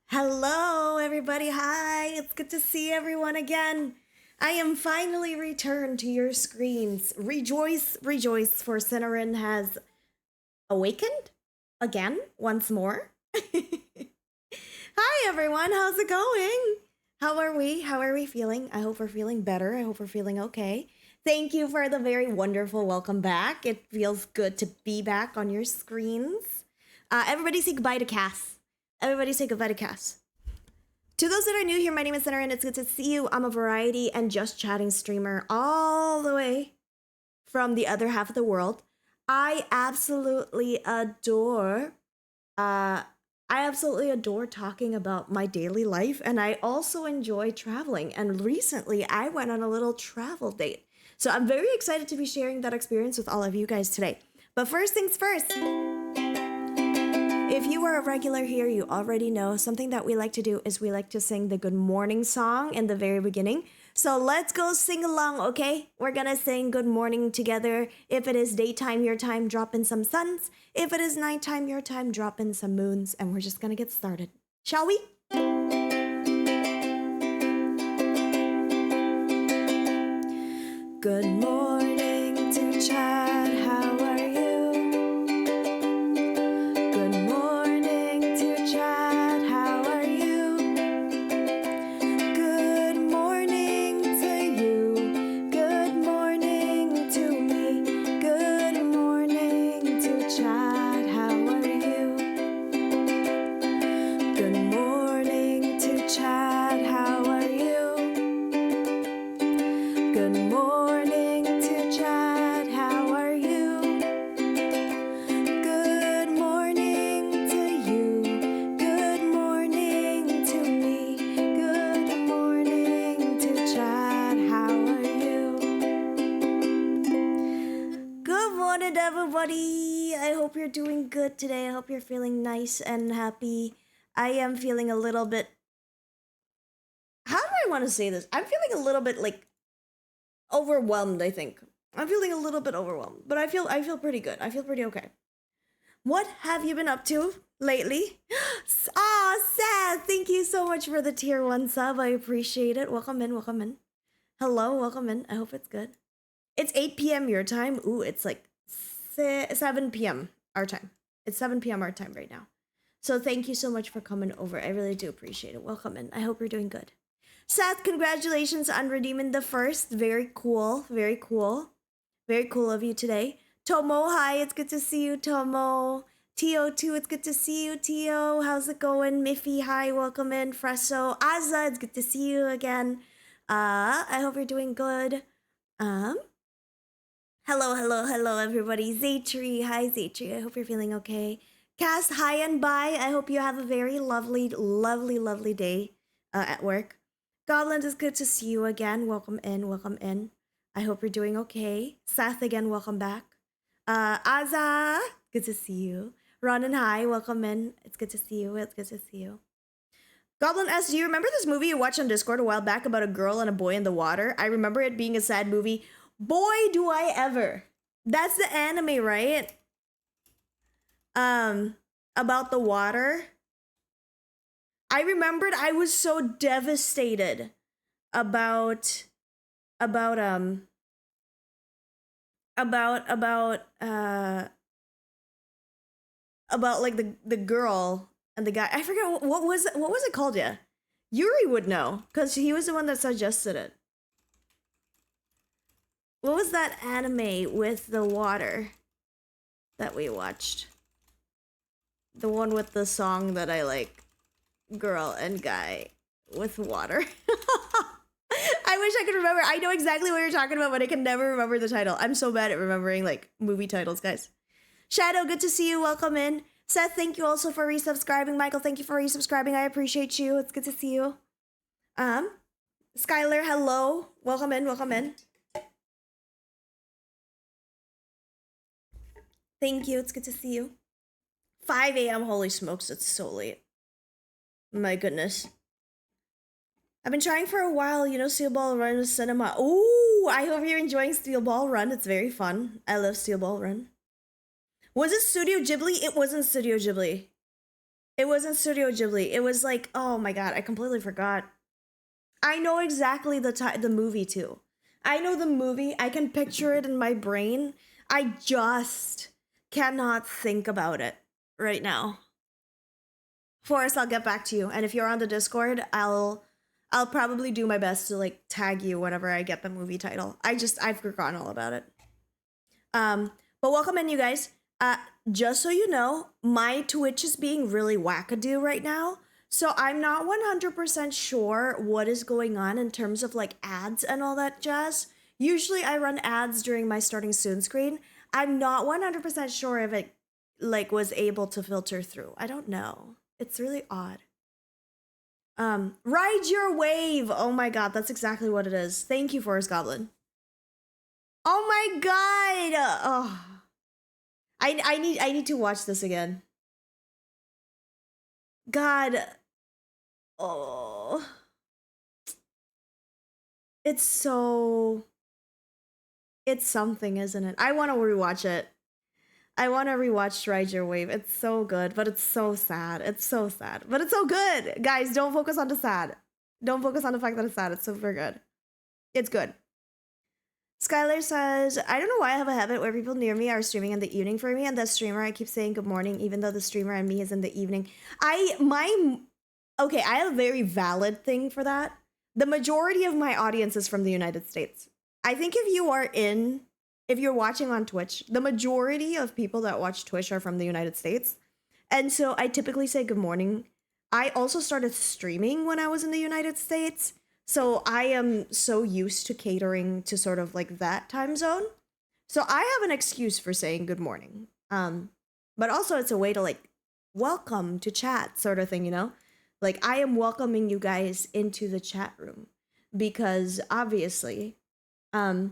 Hello everybody. Hi, it's good to see everyone again. I am finally returned to your screens. Rejoice, rejoice, for Cinnamon has awakened again, once more. Hi everyone, how's it going? How are we? How are we feeling? I hope we're feeling better. I hope we're feeling okay. Thank you for the very wonderful welcome back. It feels good to be back on your screens. Everybody say goodbye to Cass. Everybody say goodbye to Cass. To those that are new here, my name is Center and it's good to see you. I'm a variety and just chatting streamer all the way from the other half of the world. I absolutely adore talking about my daily life, and I also enjoy traveling. And recently I went on a little travel date. So I'm very excited to be sharing that experience with all of you guys today. But first things first, if you are a regular here, you already know something that we like to do is we like to sing the good morning song in the very beginning. So let's go sing along, okay? We're gonna sing good morning together. If it is daytime, your time, drop in some suns. If it is nighttime, your time, drop in some moons. And we're just gonna get started. Shall we? Good morning to Chad, how are you? Good morning to Chad, how are you? Good morning to you, good morning to me, good morning to Chad, how are you? Good morning to Chad, how are you? Good morning to Chad, how are you? Good morning to you, good morning to me, good morning to Chad, how are you? Good morning, everybody. I hope you're doing good today. I hope you're feeling nice and happy. I am feeling a little bit, how do I want to say this? I'm feeling a little bit like overwhelmed, I think. I'm feeling a little bit overwhelmed, but I feel pretty good. I feel pretty okay. What have you been up to lately? Seth, thank you so much for the tier 1 sub. I appreciate it. Welcome in, welcome in. Hello, welcome in. I hope it's good. It's 8 p.m. your time. Ooh, it's like 7 p.m. our time. It's 7 p.m. our time right now. So thank you so much for coming over. I really do appreciate it. Welcome in. I hope you're doing good. Seth, congratulations on redeeming the first. Very cool. Very cool. Very cool of you today. Tomo, hi. It's good to see you, Tomo. Tio, too. It's good to see you, Tio. How's it going? Miffy, hi. Welcome in. Fresso. Azza, it's good to see you again. I hope you're doing good. Hello, everybody. Zaytree. Hi, Zaytree. I hope you're feeling okay. Cass, hi and bye. I hope you have a very lovely, lovely, lovely day at work. Goblins, it's good to see you again. Welcome in, welcome in. I hope you're doing okay. Seth, again, welcome back. Azza, good to see you. Ronan, hi, welcome in. It's good to see you. It's good to see you. Goblin S, do you remember this movie you watched on Discord a while back about a girl and a boy in the water? I remember it being a sad movie. Boy, do I ever. That's the anime, right? About the water. I remembered I was so devastated about like the girl and the guy. I forget what was it called. Yeah, Yuri would know because he was the one that suggested it. What was that anime with the water that we watched? The one with the song that I like, girl and guy with water. I wish I could remember. I know exactly what you're talking about, but I can never remember the title. I'm so bad at remembering like movie titles, guys. Shadow, good to see you. Welcome in. Seth, thank you also for resubscribing. Michael, thank you for resubscribing. I appreciate you. It's good to see you. Skylar, hello. Welcome in, welcome in. Thank you. It's good to see you. 5 a.m. Holy smokes, it's so late. My goodness. I've been trying for a while, Steel Ball Run Cinema. Ooh, I hope you're enjoying Steel Ball Run. It's very fun. I love Steel Ball Run. Was it Studio Ghibli? It wasn't Studio Ghibli. It wasn't Studio Ghibli. It was like, oh my god, I completely forgot. I know exactly the movie too. I know the movie. I can picture it in my brain. I just cannot think about it right now. Forrest, I'll get back to you. And if you're on the Discord, I'll probably do my best to like tag you whenever I get the movie title. I've forgotten all about it. But welcome in, you guys. Just so you know, my Twitch is being really wackadoo right now. So I'm not 100% sure what is going on in terms of like ads and all that jazz. Usually I run ads during my starting soon screen. I'm not 100% sure if it like was able to filter through. I don't know. It's really odd. Ride your wave. Oh my god, that's exactly what it is. Thank you, Forest Goblin. Oh my god. Oh. I need to watch this again. God. Oh. It's something, isn't it? I want to rewatch it. I want to rewatch Ride Your Wave. It's so good, but it's so sad. It's so sad, but it's so good. Guys, don't focus on the sad. Don't focus on the fact that it's sad. It's super good. It's good. Skylar says, I don't know why I have a habit where people near me are streaming in the evening for me, and the streamer I keep saying good morning, even though the streamer and me is in the evening. Okay, I have a very valid thing for that. The majority of my audience is from the United States. I think if you're watching on Twitch, the majority of people that watch Twitch are from the United States. And so I typically say good morning. I also started streaming when I was in the United States. So I am so used to catering to sort of like that time zone. So I have an excuse for saying good morning. But also it's a way to like welcome to chat sort of thing, you know? Like I am welcoming you guys into the chat room because obviously, as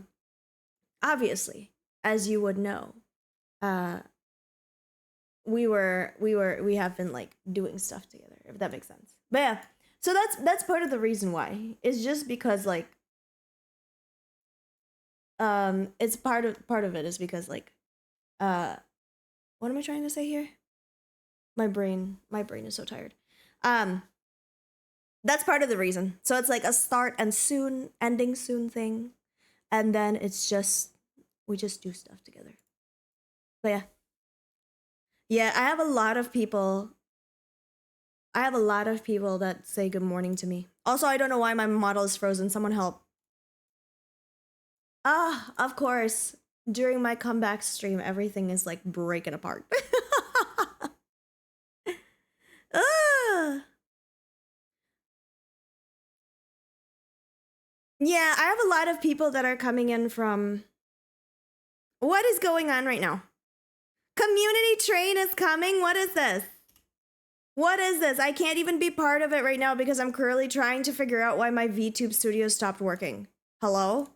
you would know, we have been like doing stuff together, if that makes sense. But yeah, so that's part of the reason why. It's just because like it's part of it is because like what am I trying to say here? My brain is so tired. That's part of the reason. So it's like a start and soon, ending soon thing. And then it's just we just do stuff together. But yeah. Yeah, I have a lot of people that say good morning to me. Also, I don't know why my model is frozen. Someone help. Ah, of course. During my comeback stream, everything is like breaking apart. Yeah, I have a lot of people that are coming in from... What is going on right now? Community train is coming? What is this? What is this? I can't even be part of it right now because I'm currently trying to figure out why my VTube studio stopped working. Hello?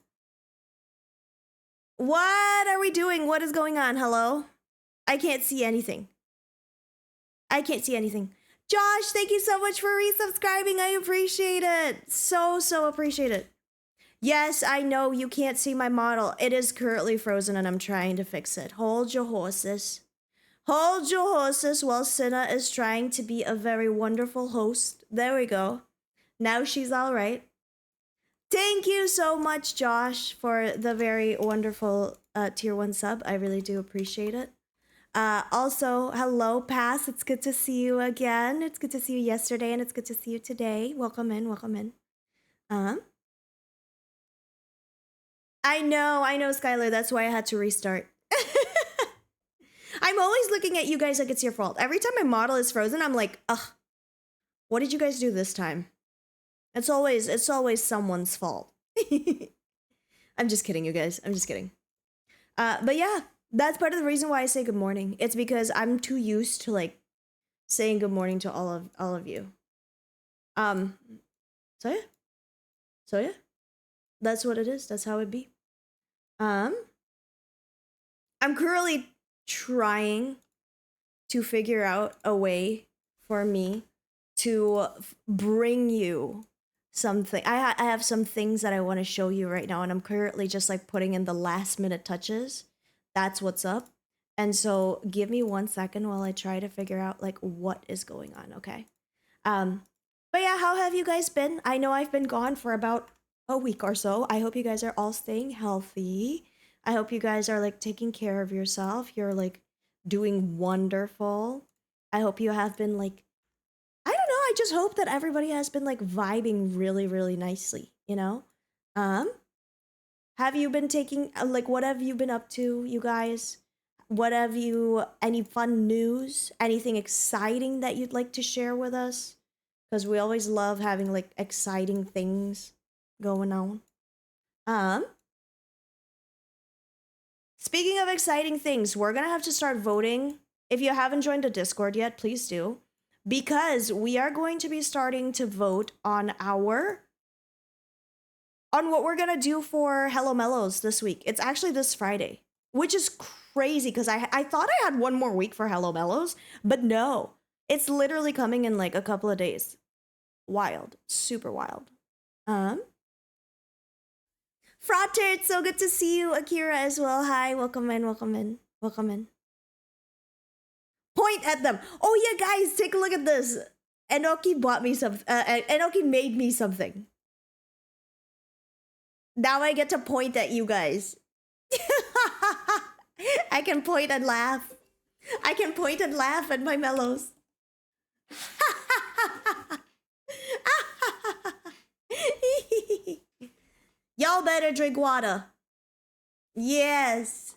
What are we doing? What is going on? Hello? I can't see anything. I can't see anything. Josh, thank you so much for resubscribing. I appreciate it. So appreciate it. Yes, I know you can't see my model. It is currently frozen and I'm trying to fix it. Hold your horses. Hold your horses while Cinna is trying to be a very wonderful host. There we go. Now she's all right. Thank you so much, Josh, for the very wonderful tier 1 sub. I really do appreciate it. Also, hello, Pass. It's good to see you again. It's good to see you yesterday and it's good to see you today. Welcome in, welcome in. I know, Skylar. That's why I had to restart. I'm always looking at you guys like it's your fault. Every time my model is frozen, I'm like, ugh, what did you guys do this time? It's always someone's fault. I'm just kidding, you guys. I'm just kidding. But yeah, that's part of the reason why I say good morning. It's because I'm too used to like saying good morning to all of you. So yeah. That's what it is. That's how it be. I'm currently trying to figure out a way for me to bring you something. I have some things that I want to show you right now, and I'm currently just like putting in the last minute touches. That's what's up. And so give me 1 second while I try to figure out like what is going on, okay? But yeah, how have you guys been? I know I've been gone for about a week or so. I hope you guys are all staying healthy. I hope you guys are like taking care of yourself. You're like doing wonderful. I hope you have been like, I don't know, I just hope that everybody has been like vibing really, really nicely, you know? Um, have you been taking like what have you been up to, you guys? What have you any fun news? Anything exciting that you'd like to share with us? Because we always love having like exciting things going on. Um, Speaking of exciting things, we're gonna have to start voting. If you haven't joined the Discord yet, please do. Because we are going to be starting to vote on what we're gonna do for Hello Mellows this week. It's actually this Friday, which is crazy because I thought I had one more week for Hello Mellows, but no, it's literally coming in like a couple of days. Wild, super wild. Um, Frater, it's so good to see you. Akira as well. Hi, welcome in, welcome in, welcome in. Point at them. Oh yeah, guys, take a look at this. Enoki bought me some. Enoki made me something. Now I get to point at you guys. I can point and laugh. I can point and laugh at my mellows. Y'all better drink water. Yes.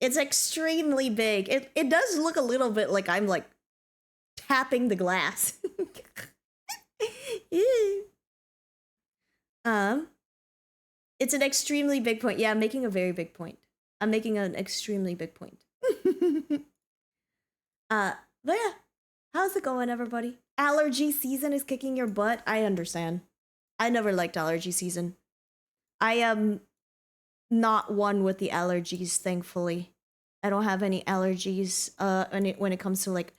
It's extremely big. It does look a little bit like I'm like tapping the glass. um it's an extremely big point. Yeah, I'm making a very big point. I'm making an extremely big point. But yeah, how's it going, everybody? Allergy season is kicking your butt. I understand. I never liked allergy season. I am not one with the allergies, thankfully. I don't have any allergies. When it comes to like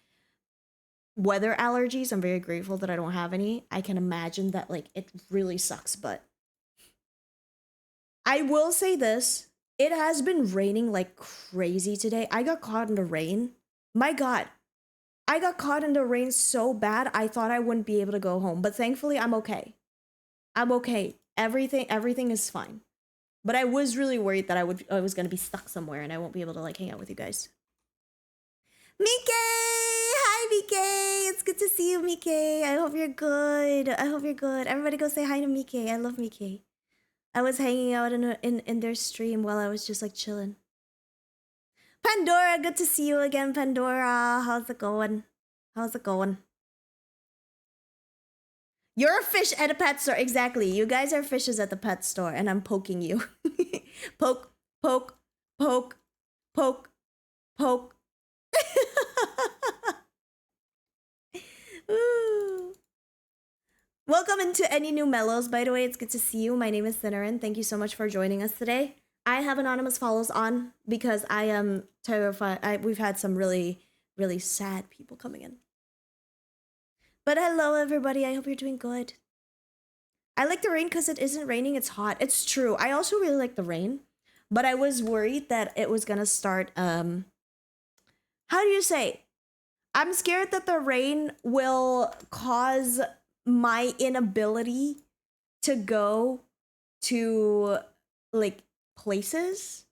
weather allergies, I'm very grateful that I don't have any. I can imagine that like it really sucks, but I will say this. It has been raining like crazy today. I got caught in the rain. My God. I got caught in the rain so bad I thought I wouldn't be able to go home. But thankfully I'm okay. I'm okay. Everything is fine. But I was really worried that I was gonna be stuck somewhere and I won't be able to like hang out with you guys. Mike! Hi Mike! It's good to see you, Mike. I hope you're good. I hope you're good. Everybody go say hi to Mike. I love Mike. I was hanging out in their stream while I was just like chilling. Pandora, good to see you again, Pandora. How's it going? How's it going? You're a fish at a pet store. Exactly. You guys are fishes at the pet store, and I'm poking you. Poke, poke, poke, poke, poke. Ooh. Welcome into any new mellows, by the way. It's good to see you. My name is Thinnerin. Thank you so much for joining us today. I have anonymous follows on because I am terrified. We've had some really, really sad people coming in. But hello, everybody. I hope you're doing good. I like the rain because it isn't raining. It's hot. It's true. I also really like the rain. But I was worried that it was going to start, how do you say? I'm scared that the rain will cause my inability to go to like places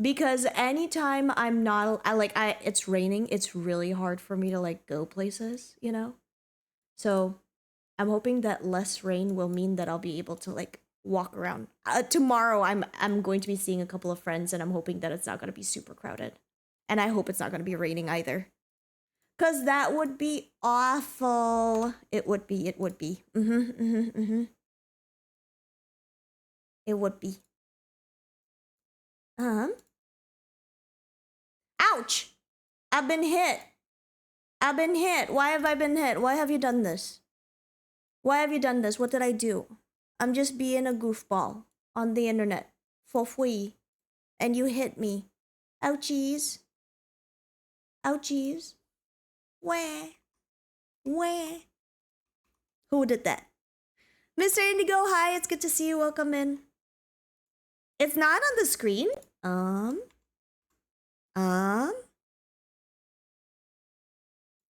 because anytime I'm not it's raining, it's really hard for me to like go places, you know? So I'm hoping that less rain will mean that I'll be able to like walk around. Tomorrow I'm going to be seeing a couple of friends and I'm hoping that it's not going to be super crowded. And I hope it's not going to be raining either. Cause that would be awful. It would be. It would be. It would be. Ouch! I've been hit. I've been hit. Why have I been hit? Why have you done this? Why have you done this? What did I do? I'm just being a goofball on the internet for free, and you hit me. Ouchies. Ouchies. Where? Where? Who did that? Mr. Indigo, hi. It's good to see you. Welcome in. It's not on the screen. Um,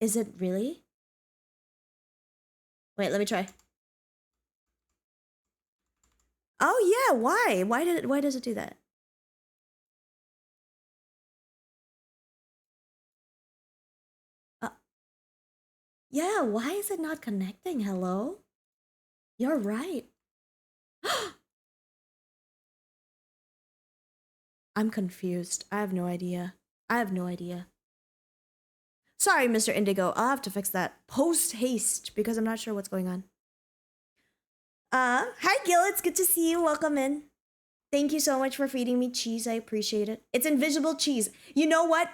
is it really? Wait, let me try. Oh yeah, why? Why does it do that? Uh, yeah, why is it not connecting? Hello? You're right. I'm confused. I have no idea. I have no idea. Sorry, Mr. Indigo. I'll have to fix that post haste because I'm not sure what's going on. Hi Gil, it's good to see you. Welcome in. Thank you so much for feeding me cheese. I appreciate it. It's invisible cheese. You know what?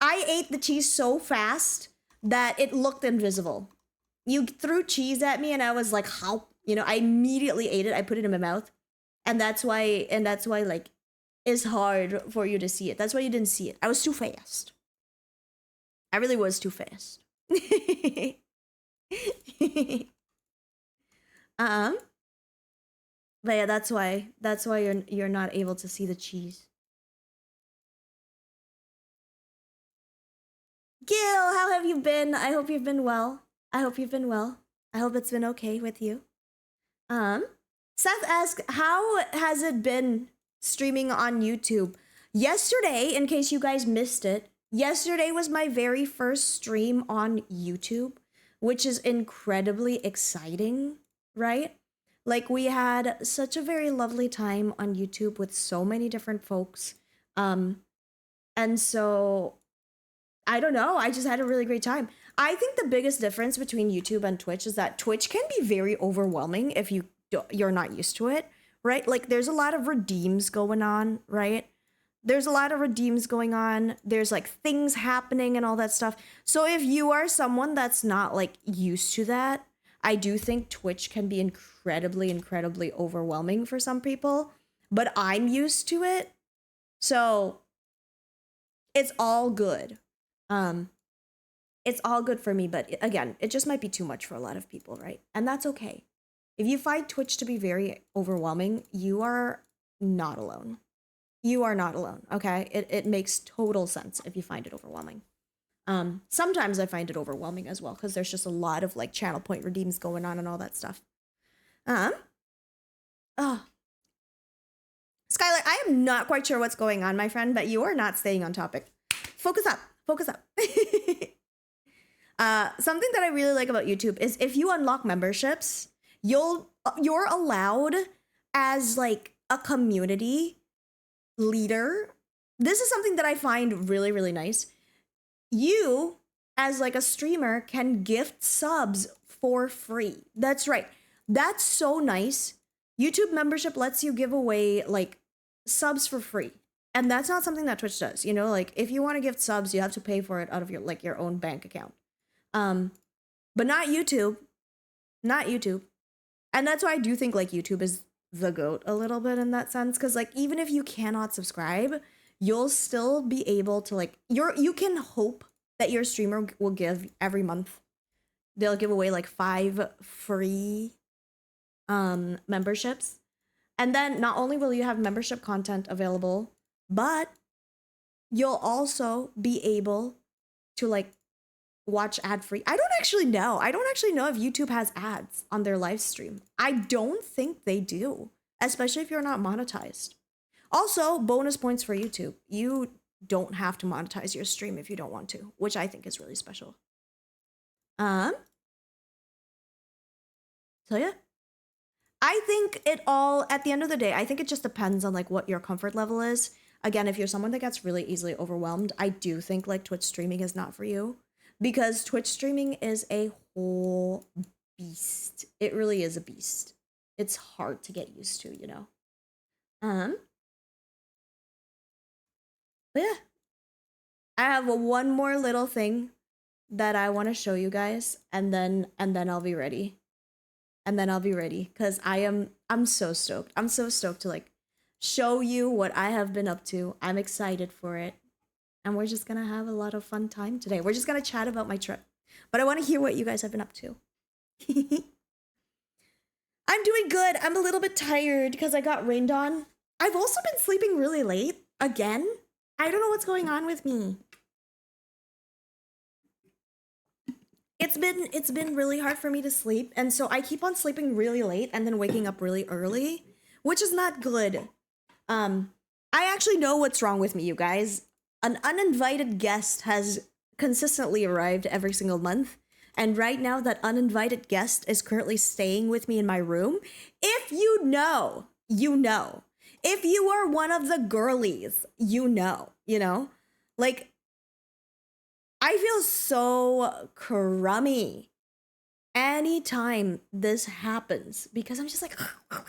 I ate the cheese so fast that it looked invisible. You threw cheese at me and I was like, how? You know, I immediately ate it. I put it in my mouth. And that's why like it's hard for you to see it. That's why you didn't see it. I was too fast. I really was too fast. um but yeah, that's why you're not able to see the cheese. Gil, how have you been? I hope you've been well. I hope you've been well. I hope it's been okay with you. Um, Seth asked, how has it been streaming on YouTube? Yesterday, in case you guys missed it, yesterday was my very first stream on YouTube, which is incredibly exciting, right? Like, we had such a very lovely time on YouTube with so many different folks. Um, and so I don't know. I just had a really great time. I think the biggest difference between YouTube and Twitch is that Twitch can be very overwhelming if you're not used to it, right? Like there's a lot of redeems going on, right? There's a lot of redeems going on. There's like things happening and all that stuff. So if you are someone that's not like used to that, I do think Twitch can be incredibly overwhelming for some people, but I'm used to it. So it's all good. Um, it's all good for me, but again, it just might be too much for a lot of people, right? And that's okay. If you find Twitch to be very overwhelming, you are not alone. You are not alone, okay? It makes total sense if you find it overwhelming. Sometimes I find it overwhelming as well because there's just a lot of like channel point redeems going on and all that stuff. Oh, Skylar, I am not quite sure what's going on, my friend, but you are not staying on topic. Focus up. Focus up. Something that I really like about YouTube is if you unlock memberships, you're allowed as like a community leader. This is something that I find really nice. You as like a streamer can gift subs for free. That's right. That's so nice. YouTube membership lets you give away like subs for free. And that's not something that Twitch does. You know, like if you want to gift subs, you have to pay for it out of your like your own bank account. But not YouTube. Not YouTube. And that's why I do think like YouTube is the GOAT a little bit in that sense. Cause like even if you cannot subscribe, you'll still be able to like you can hope that your streamer will give every month. They'll give away like 5 free memberships. And then not only will you have membership content available, but you'll also be able to like watch ad free. I don't actually know. I don't actually know if YouTube has ads on their live stream. I don't think they do, especially if you're not monetized. Also, bonus points for YouTube. You don't have to monetize your stream if you don't want to, which I think is really special. So yeah. I think it all, at the end of the day, I think it just depends on like what your comfort level is. Again, if you're someone that gets really easily overwhelmed, I do think like Twitch streaming is not for you because Twitch streaming is a whole beast. It really is a beast. It's hard to get used to, you know. But yeah. I have one more little thing that I want to show you guys and then I'll be ready. And then I'll be ready cuz I'm so stoked. I'm so stoked to like show you what I have been up to. I'm excited for it. And we're just going to have a lot of fun time today. We're just going to chat about my trip. But I want to hear what you guys have been up to. I'm doing good. I'm a little bit tired because I got rained on. I've also been sleeping really late again. I don't know what's going on with me. It's been really hard for me to sleep, and so I keep on sleeping really late and then waking up really early, which is not good. Um, I actually know what's wrong with me, you guys. An uninvited guest has consistently arrived every single month, and right now that uninvited guest is currently staying with me in my room. If you know, you know. If you are one of the girlies, you know? Like, I feel so crummy anytime this happens because I'm just like ah.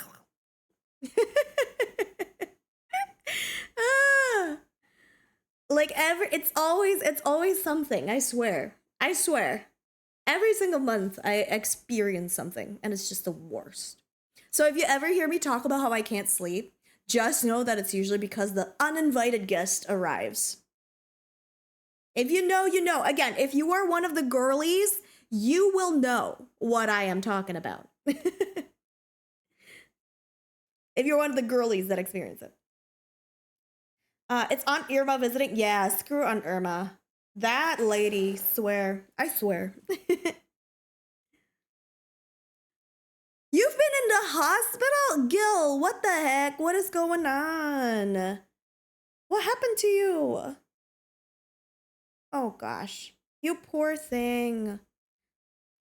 Like every it's always something, I swear. I swear. Every single month I experience something and it's just the worst. So if you ever hear me talk about how I can't sleep, just know that it's usually because the uninvited guest arrives. If you know, you know. Again, if you are one of the girlies, you will know what I am talking about. If you're one of the girlies that experience it. It's Aunt Irma visiting. Yeah, screw Aunt Irma. That lady, swear. I swear. You've been in the hospital? Gil, what the heck? What is going on? What happened to you? Oh gosh. You poor thing.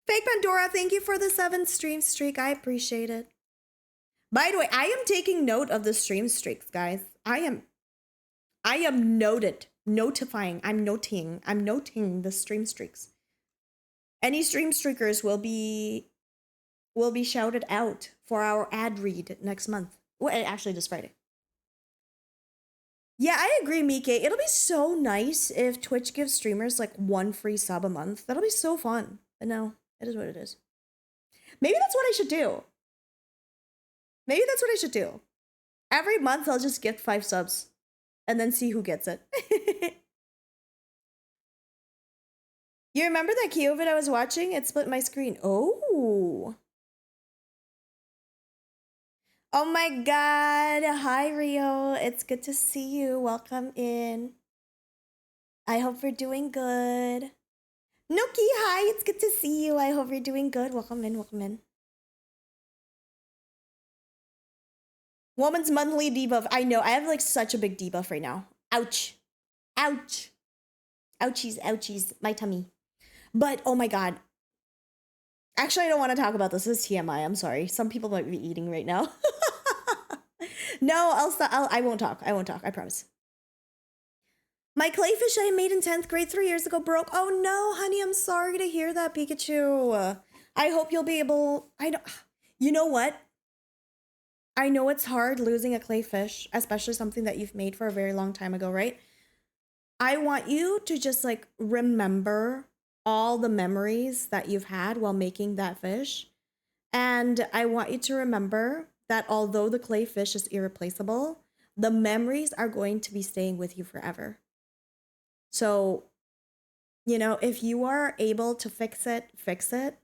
Fake Pandora, thank you for the 7 stream streak. I appreciate it. By the way, I am taking note of the stream streaks, guys. I am notifying. I'm noting the stream streaks. Any stream streakers will be shouted out for our ad read next month. Well, actually this Friday. Yeah, I agree, Mike. It'll be so nice if Twitch gives streamers like 1 free sub a month. That'll be so fun. But no, it is what it is. Maybe that's what I should do. Maybe that's what I should do. Every month I'll just gift 5 subs and then see who gets it. You remember that Kyovid I was watching? It split my screen. Oh. Oh my god. Hi, Rio. It's good to see you. Welcome in. I hope you're doing good. Nuki, hi. It's good to see you. I hope you're doing good. Welcome in. Welcome in. Woman's monthly debuff. I know. I have like such a big debuff right now. Ouch. Ouch. Ouchies. Ouchies. My tummy. But oh my god. Actually, I don't want to talk about this. This is TMI. I'm sorry. Some people might be eating right now. No, I'll stop. I won't talk. I won't talk. I promise. My clayfish I made in 10th grade 3 years ago broke. Oh no, honey, I'm sorry to hear that, Pikachu. I hope you'll be able. I don't. You know what? I know it's hard losing a clayfish, especially something that you've made for a very long time ago, right? I want you to just like remember all the memories that you've had while making that fish. And I want you to remember that although the clay fish is irreplaceable, the memories are going to be staying with you forever. So, you know, if you are able to fix it, fix it.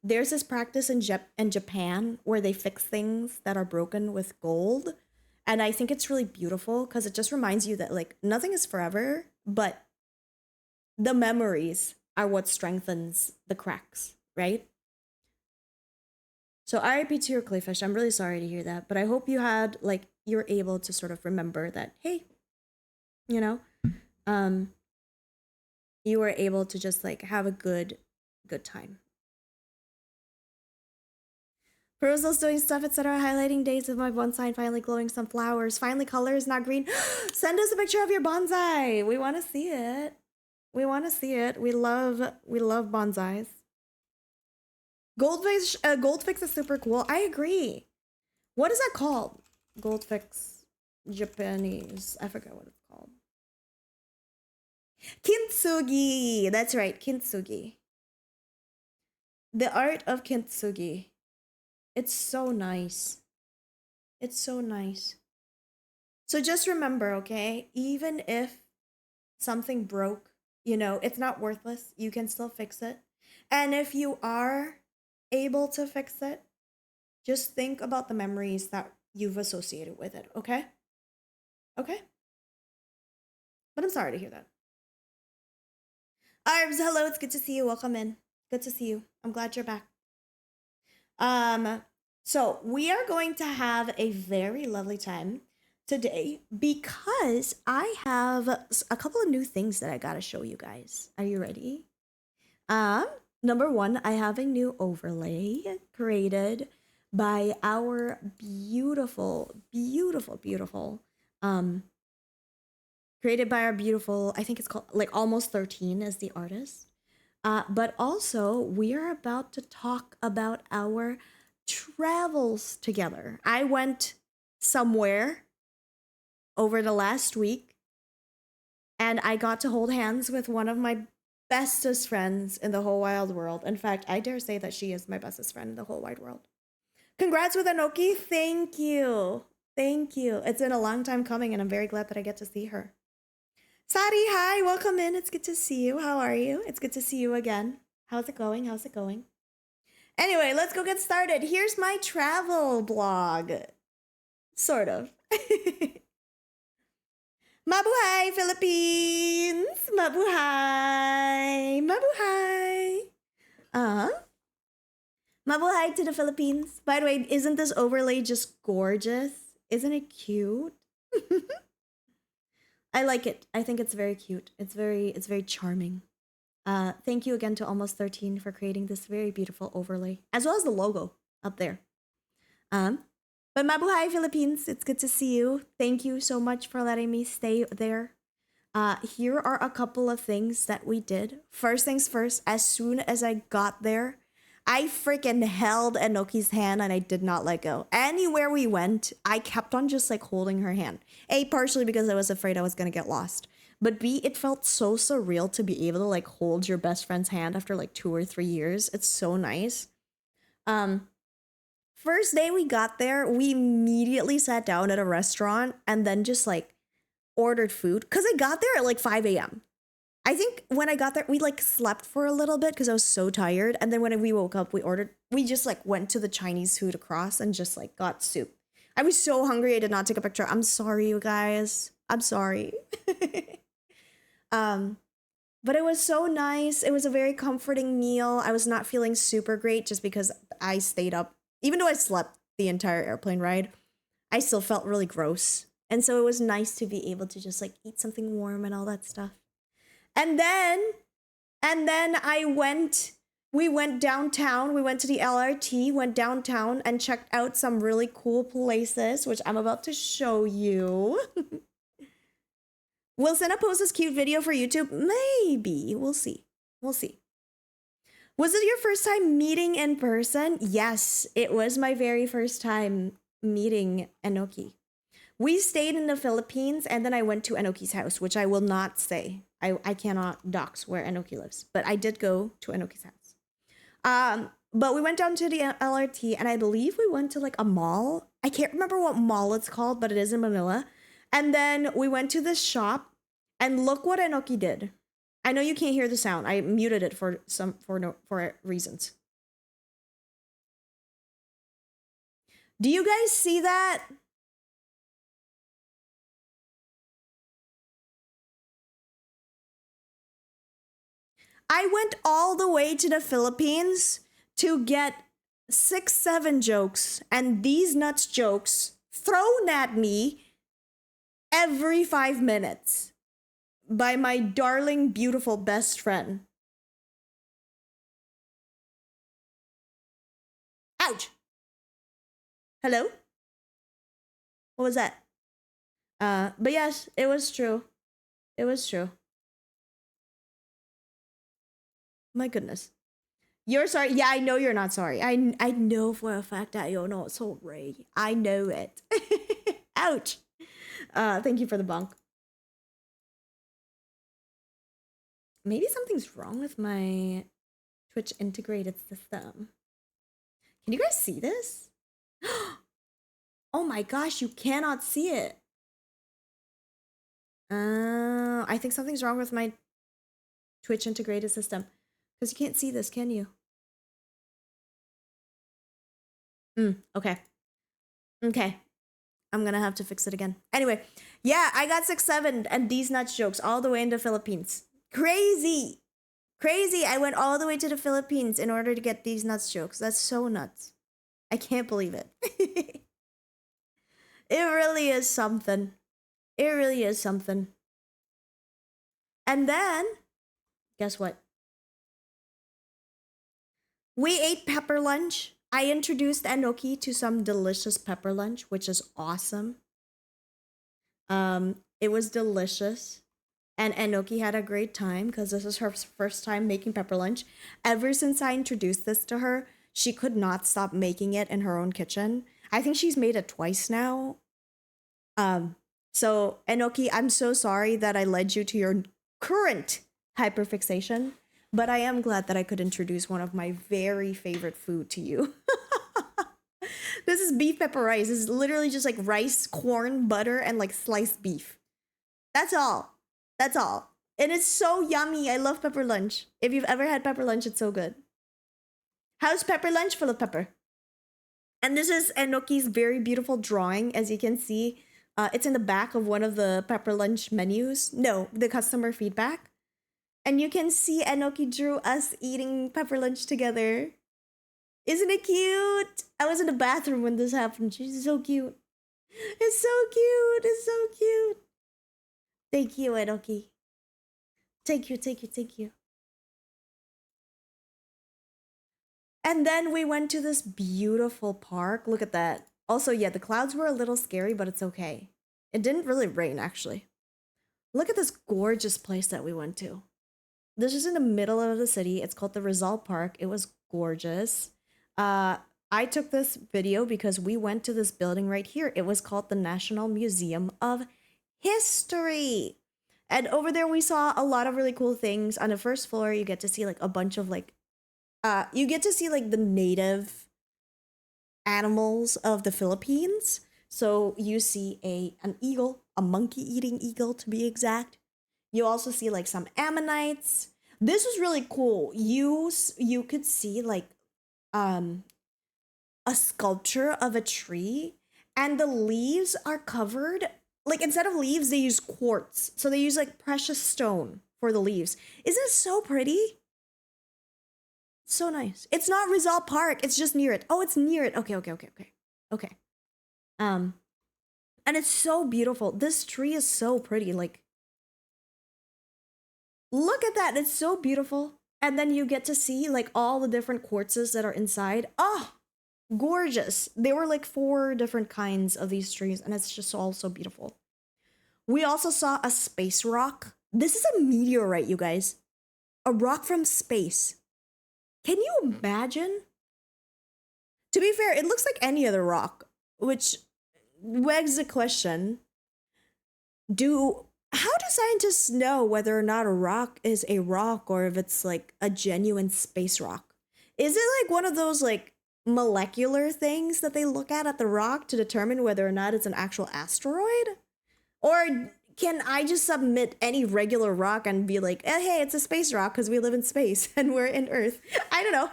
There's this practice in Japan where they fix things that are broken with gold. And I think it's really beautiful because it just reminds you that like nothing is forever, but the memories are what strengthens the cracks, right? So RIP to your clayfish. I'm really sorry to hear that, but I hope you had like you're able to sort of remember that, hey, you know, you were able to just like have a good time. Perusal's doing stuff, etc. Highlighting days of my bonsai, finally glowing some flowers. Finally colors, not green. Send us a picture of your bonsai. We want to see it. We want to see it. We love bonsais. Goldfix is super cool. I agree. What is that called? Goldfix Japanese. I forgot what it's called. Kintsugi. That's right, kintsugi. The art of kintsugi. It's so nice. It's so nice. So just remember, okay? Even if something broke, you know, it's not worthless. You can still fix it. And if you are able to fix it, just think about the memories that you've associated with it, okay? Okay? But I'm sorry to hear that. Arbs, hello, it's good to see you. Welcome in. Good to see you. I'm glad you're back. So we are going to have a very lovely time today because I have a couple of new things that I gotta show you guys. Are you ready? Um, Number one, I have a new overlay created by our beautiful, beautiful, beautiful, um, created by our beautiful, I think it's called like Almost 13 as the artist. But also, we are about to talk about our travels together. I went somewhere over the last week and I got to hold hands with one of my bestest friends in the whole wide world. In fact, I dare say that she is my bestest friend in the whole wide world. Congrats with Anoki. Thank you. Thank you. It's been a long time coming and I'm very glad that I get to see her. Sadi, hi, welcome in. It's good to see you. How are you? It's good to see you again. How's it going? How's it going? Anyway, let's go get started. Here's my travel blog. Sort of. Mabuhay, Philippines! Mabuhay! Mabuhay! Uh-huh. Mabuhay to the Philippines. By the way, isn't this overlay just gorgeous? Isn't it cute? I like it. I think it's very cute. It's very charming. Thank you again to Almost 13 for creating this very beautiful overlay, as well as the logo up there. But mabuhay, Philippines. It's good to see you. Thank you so much for letting me stay there. Here are a couple of things that we did. First things first, as soon as I got there, I freaking held Enoki's hand and I did not let go. Anywhere we went, I kept on just like holding her hand. A, partially because I was afraid I was gonna get lost. But B, it felt so surreal to be able to like hold your best friend's hand after like 2 or 3 years. It's so nice. First day we got there, we immediately sat down at a restaurant and then just like ordered food. Because I got there at like 5 a.m. I think when I got there, we like slept for a little bit because I was so tired. And then when we woke up, we just like went to the Chinese food across and just like got soup. I was so hungry, I did not take a picture. I'm sorry, you guys. I'm sorry. But it was so nice. It was a very comforting meal. I was not feeling super great just because I stayed up. Even though I slept the entire airplane ride, I still felt really gross. And so it was nice to be able to just like eat something warm and all that stuff. And then we went downtown. We went to the LRT, went downtown and checked out some really cool places, which I'm about to show you. Will Senna post this cute video for YouTube? Maybe. We'll see. We'll see. Was it your first time meeting in person? Yes, it was my very first time meeting Enoki. We stayed in the Philippines and then I went to Enoki's house, which I will not say. I cannot dox where Enoki lives, but I did go to Enoki's house. But we went down to the LRT and I believe we went to like a mall. I can't remember what mall it's called, but it is in Manila. And then we went to this shop and look what Enoki did. I know you can't hear the sound. I muted it for reasons. Do you guys see that? I went all the way to the Philippines to get 6, 7 jokes and these nuts jokes thrown at me every 5 minutes by my darling, beautiful best friend. Ouch! Hello? What was that? But yes, it was true. It was true. My goodness. You're sorry? Yeah, I know you're not sorry. I know for a fact that you're not sorry. I know it. Ouch! Thank you for the bonk. Maybe something's wrong with my Twitch integrated system. Can you guys see this? Oh my gosh, you cannot see it. I think something's wrong with my Twitch integrated system. Because you can't see this, can you? Okay. Okay. I'm gonna have to fix it again. Anyway, yeah, I got 6-7 and these nuts jokes all the way into Philippines. Crazy! Crazy! I went all the way to the Philippines in order to get these nuts jokes. That's so nuts. I can't believe it. It really is something. It really is something. And then, guess what? We ate pepper lunch. I introduced Enoki to some delicious pepper lunch, which is awesome. It was delicious. And Enoki had a great time because this is her first time making pepper lunch. Ever since I introduced this to her, she could not stop making it in her own kitchen. I think she's made it twice now. So Enoki, I'm so sorry that I led you to your current hyperfixation, but I am glad that I could introduce one of my very favorite food to you. This is beef pepper rice. This is literally just like rice, corn, butter, and like sliced beef. That's all. That's all. And it's so yummy. I love pepper lunch. If you've ever had pepper lunch, it's so good. How's pepper lunch? Full of pepper. And this is Enoki's very beautiful drawing. As you can see, it's in the back of one of the pepper lunch menus. No, the customer feedback. And you can see Enoki drew us eating pepper lunch together. Isn't it cute? I was in the bathroom when this happened. She's so cute. It's so cute. It's so cute. Thank you, Enoki. Thank you, thank you, thank you. And then we went to this beautiful park. Look at that. Also, yeah, the clouds were a little scary, but it's okay. It didn't really rain, actually. Look at this gorgeous place that we went to. This is in the middle of the city. It's called the Rizal Park. It was gorgeous. I took this video because we went to this building right here. It was called the National Museum of History. And over there, we saw a lot of really cool things. On the first floor, you get to see like a bunch of like, you get to see like the native animals of the Philippines. So you see an eagle, a monkey-eating eagle to be exact. You also see like some ammonites. This was really cool. You could see like a sculpture of a tree, and the leaves are covered, like instead of leaves they use quartz, so they use like precious stone for the leaves. Isn't it so pretty? So nice. It's not Rizal Park, it's just near it. Oh, it's near it. Okay. And it's so beautiful. This tree is so pretty. Like, look at that. It's so beautiful. And then you get to see like all the different quartzes that are inside. Oh, gorgeous. There were like 4 different kinds of these trees, and it's just all so beautiful. We also saw a space rock. This is a meteorite, you guys. A rock from space. Can you imagine? To be fair, it looks like any other rock, which begs the question, how do scientists know whether or not a rock is a rock or if it's like a genuine space rock? Is it like one of those like molecular things that they look at the rock to determine whether or not it's an actual asteroid? Or can I just submit any regular rock and be like, hey, it's a space rock because we live in space and we're in Earth? I don't know.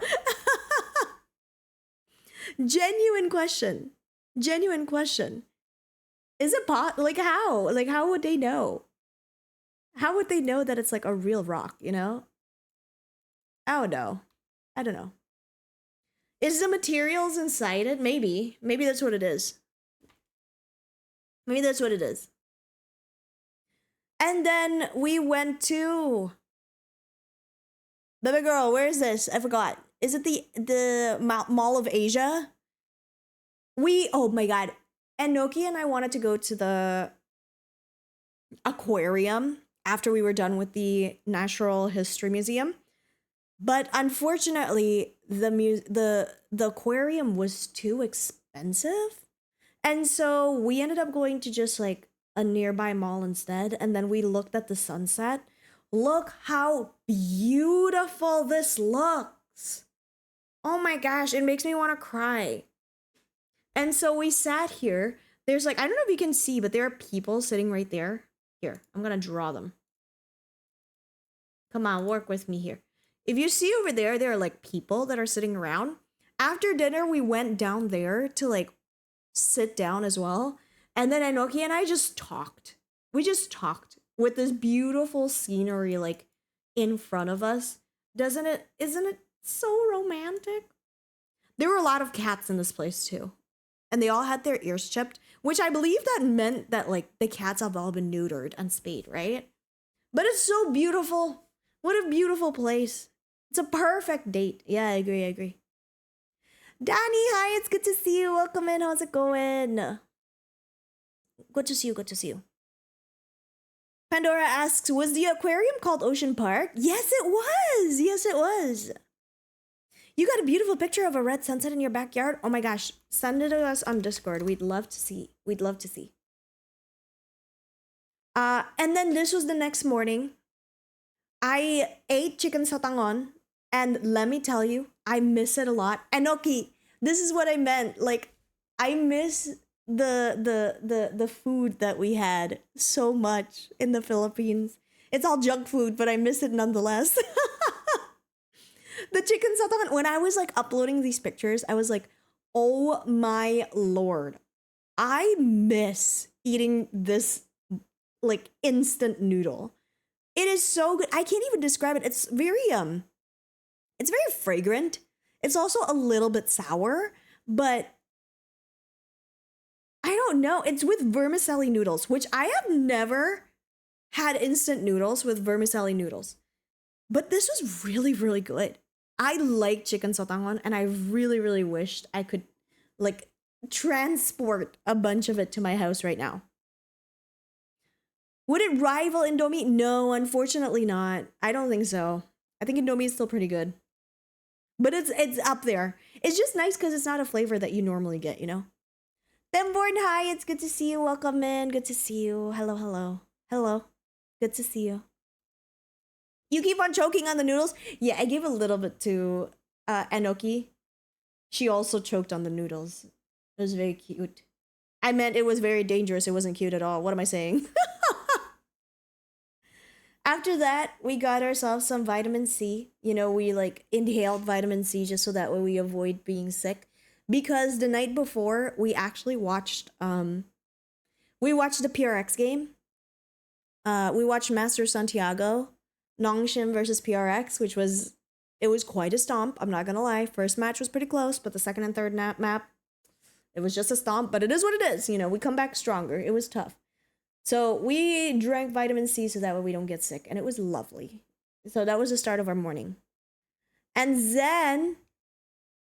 Genuine question. Genuine question. Is it like how? Like how would they know? How would they know that it's like a real rock, you know? I don't know. I don't know. Is the materials inside it? Maybe. Maybe that's what it is. Maybe that's what it is. And then we went to... Baby girl, where is this? I forgot. Is it the Mall of Asia? Oh my god. Enoki and I wanted to go to the aquarium after we were done with the Natural History Museum. But unfortunately, the aquarium was too expensive. And so we ended up going to just like a nearby mall instead. And then we looked at the sunset. Look how beautiful this looks. Oh my gosh, it makes me want to cry. And so we sat here. There's like, I don't know if you can see, but there are people sitting right there. Here, I'm going to draw them. Come on, work with me here. If you see over there, there are like people that are sitting around. After dinner, we went down there to like sit down as well. And then Enoki and I just talked. We just talked with this beautiful scenery like in front of us. Isn't it so romantic? There were a lot of cats in this place too. And they all had their ears chipped, which I believe that meant that like the cats have all been neutered and spayed, right? But it's so beautiful. What a beautiful place. It's a perfect date. Yeah, I agree. Danny, hi, it's good to see you. Welcome in. How's it going? Good to see you. Pandora asks, was the aquarium called Ocean Park? Yes, it was. You got a beautiful picture of a red sunset in your backyard? Oh my gosh, send it to us on Discord. We'd love to see. And then this was the next morning. I ate chicken sotangon, and let me tell you, I miss it a lot. Enoki, this is what I meant. Like, I miss the food that we had so much in the Philippines. It's all junk food, but I miss it nonetheless. The chicken sotangan, when I was like uploading these pictures, I was like, oh my lord, I miss eating this like instant noodle. It is so good. I can't even describe it. It's very fragrant. It's also a little bit sour, but I don't know. It's with vermicelli noodles, which I have never had instant noodles with vermicelli noodles. But this was really, really good. I like chicken sotangon, and I really, really wished I could like transport a bunch of it to my house right now. Would it rival Indomie? No, unfortunately not. I don't think so. I think Indomie is still pretty good. But it's up there. It's just nice because it's not a flavor that you normally get, you know? Themborn, hi, it's good to see you. Welcome in. Good to see you. Hello. Good to see you. You keep on choking on the noodles? Yeah, I gave a little bit to Enoki. She also choked on the noodles. It was very cute. I meant it was very dangerous. It wasn't cute at all. What am I saying? After that, we got ourselves some vitamin C. You know, we like inhaled vitamin C just so that way we avoid being sick. Because the night before, we actually watched the PRX game. We watched Master Santiago, Nongshim versus PRX, which was quite a stomp. I'm not gonna lie. First match was pretty close, but the second and third map, it was just a stomp. But it is what it is. You know, we come back stronger. It was tough. So we drank vitamin C so that way we don't get sick, and it was lovely. So that was the start of our morning. And then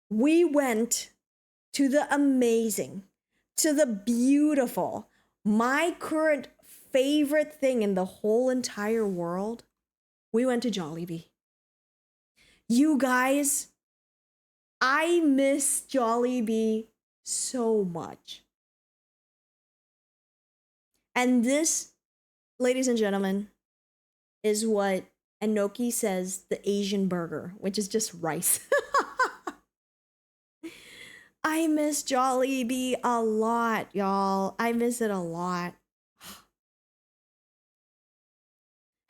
we went to the amazing, to the beautiful, my current favorite thing in the whole entire world. We went to Jollibee. You guys, I miss Jollibee so much. And this, ladies and gentlemen, is what Enoki says the Asian burger, which is just rice. I miss Jollibee a lot, y'all. I miss it a lot.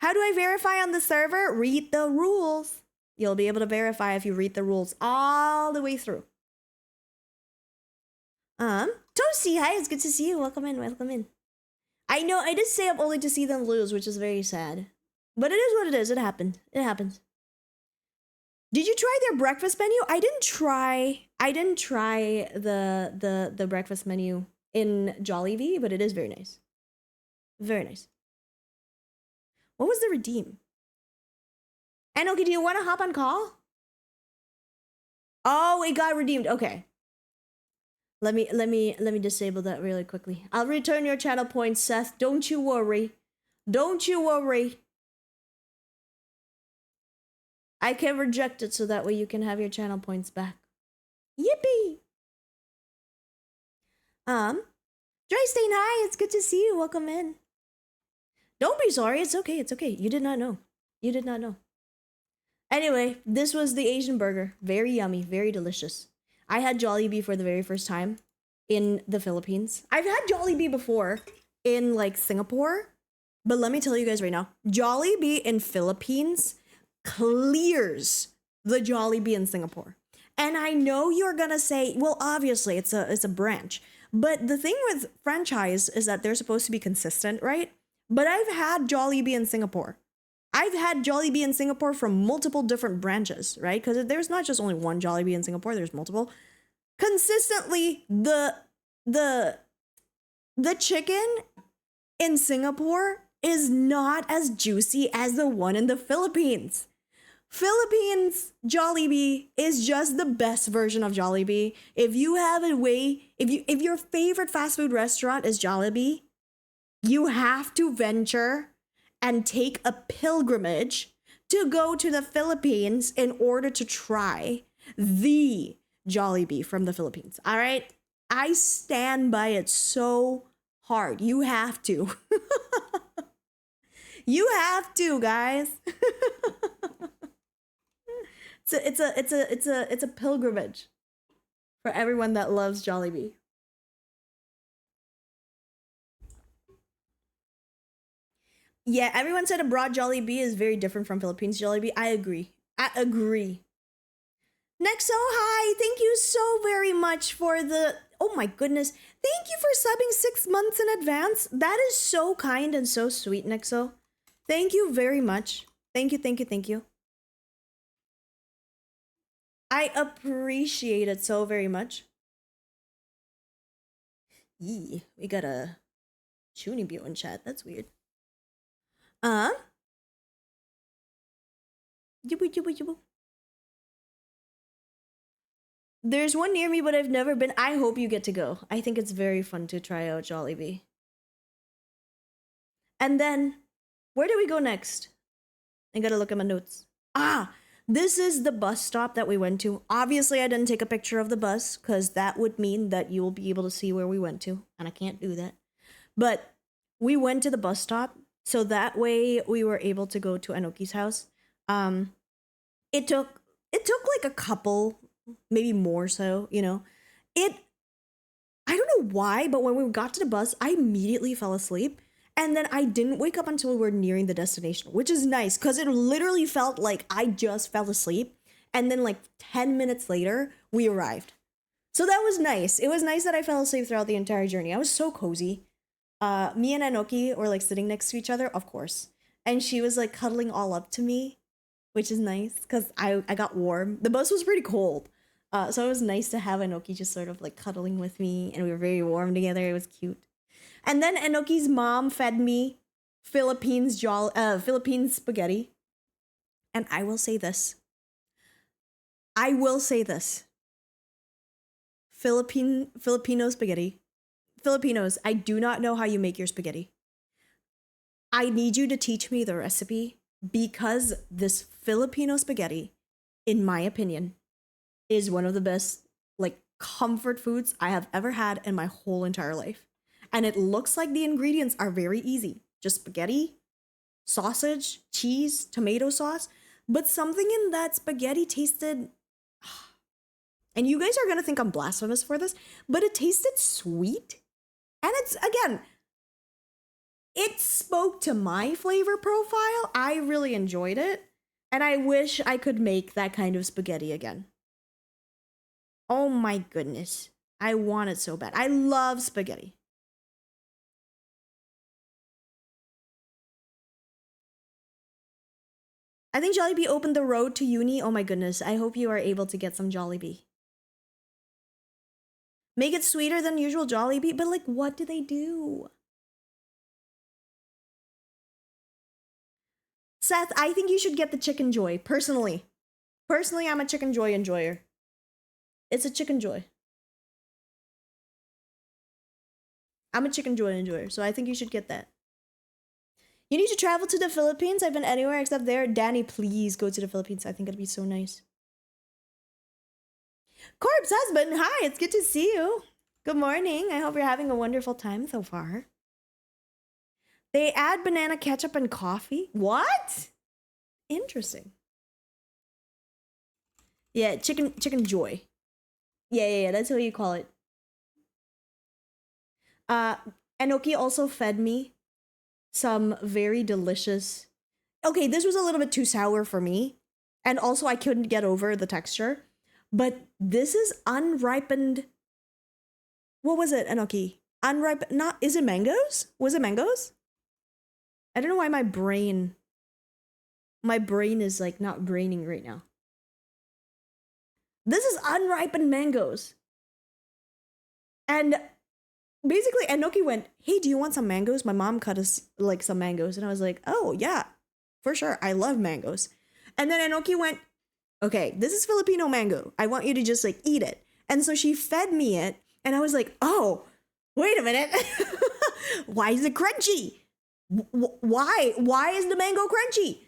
How do I verify on the server? Read the rules. You'll be able to verify if you read the rules all the way through. Toasty, hi, it's good to see you. Welcome in. I know, I did stay up only to see them lose, which is very sad. But it is what it is. It happens. Did you try their breakfast menu? I didn't try the breakfast menu in Jollibee, but it is very nice. Very nice. What was the redeem? And okay, do you want to hop on call? Oh, it got redeemed. Okay. Let me disable that really quickly. I'll return your channel points, Seth. Don't you worry. I can reject it so that way you can have your channel points back. Yippee! Drystain, hi, it's good to see you. Welcome in. Don't be sorry, it's okay. You did not know. Anyway, this was the Asian burger. Very yummy, very delicious. I had Jollibee for the very first time in the Philippines. I've had Jollibee before in like Singapore, but let me tell you guys right now, Jollibee in Philippines clears the Jollibee in Singapore. And I know you're gonna say, well, obviously it's a branch, But the thing with franchise is that they're supposed to be consistent, right? But I've had Jollibee in Singapore. I've had Jollibee in Singapore from multiple different branches, right? Because there's not just only one Jollibee in Singapore, there's multiple. Consistently, the chicken in Singapore is not as juicy as the one in the Philippines. Philippines Jollibee is just the best version of Jollibee. If you have a way, if your favorite fast food restaurant is Jollibee, you have to venture and take a pilgrimage to go to the Philippines in order to try the Jollibee from the Philippines. All right? I stand by it so hard. You have to. You have to, guys. It's a pilgrimage for everyone that loves Jollibee. Yeah, everyone said abroad Jollibee is very different from Philippines Jollibee. I agree. I agree. Nexo, hi! Thank you so very much for the. Oh my goodness. Thank you for subbing 6 months in advance. That is so kind and so sweet, Nexo. Thank you very much. Thank you, thank you, thank you. I appreciate it so very much. Yee, we got a Chunibyo in chat. That's weird. Jibu, jibu, jibu. There's one near me, but I've never been. I hope you get to go. I think it's very fun to try out Jollibee. And then, where do we go next? I gotta look at my notes. This is the bus stop that we went to. Obviously, I didn't take a picture of the bus because that would mean that you will be able to see where we went to, and I can't do that. But we went to the bus stop, so that way we were able to go to Anoki's house. It took like a couple, maybe more so, you know. I don't know why, but when we got to the bus, I immediately fell asleep. And then I didn't wake up until we were nearing the destination, which is nice because it literally felt like I just fell asleep. And then, like 10 minutes later, we arrived. So that was nice. It was nice that I fell asleep throughout the entire journey. I was so cozy. Me and Anoki were like sitting next to each other, of course. And she was like cuddling all up to me, which is nice because I got warm. The bus was pretty cold. So it was nice to have Anoki just sort of like cuddling with me, and we were very warm together. It was cute. And then Anoki's mom fed me Philippine spaghetti. And I will say this. Filipino spaghetti. Filipinos, I do not know how you make your spaghetti. I need you to teach me the recipe because this Filipino spaghetti, in my opinion, is one of the best like comfort foods I have ever had in my whole entire life. And it looks like the ingredients are very easy. Just spaghetti, sausage, cheese, tomato sauce. But something in that spaghetti tasted... And you guys are going to think I'm blasphemous for this, but it tasted sweet. And it's, again, it spoke to my flavor profile. I really enjoyed it. And I wish I could make that kind of spaghetti again. Oh my goodness. I want it so bad. I love spaghetti. I think Jollibee opened the road to uni. Oh my goodness. I hope you are able to get some Jollibee. Make it sweeter than usual Jollibee, but like, what do they do? Seth, I think you should get the Chicken Joy, personally. Personally, I'm a Chicken Joy enjoyer. It's a Chicken Joy. I'm a Chicken Joy enjoyer, so I think you should get that. You need to travel to the Philippines. I've been anywhere except there. Danny, please go to the Philippines. I think it'd be so nice. Corb's husband, hi, it's good to see you. Good morning. I hope you're having a wonderful time so far. They add banana ketchup and coffee? What? Interesting. Yeah, chicken joy. Yeah, that's what you call it. Enoki also fed me some very delicious... Okay, this was a little bit too sour for me. And also I couldn't get over the texture. But this is unripened What was it, Enoki? Unripe, not, is it mangoes? Was it mangoes? I don't know why my brain is like not braining right now. This is unripened mangoes. And basically, Enoki went, hey, do you want some mangoes? My mom cut us like some mangoes. And I was like, oh, yeah, for sure. I love mangoes. And then Enoki went, okay, this is Filipino mango. I want you to just like eat it. And so she fed me it. And I was like, oh, wait a minute. Why is it crunchy? Why? Why is the mango crunchy?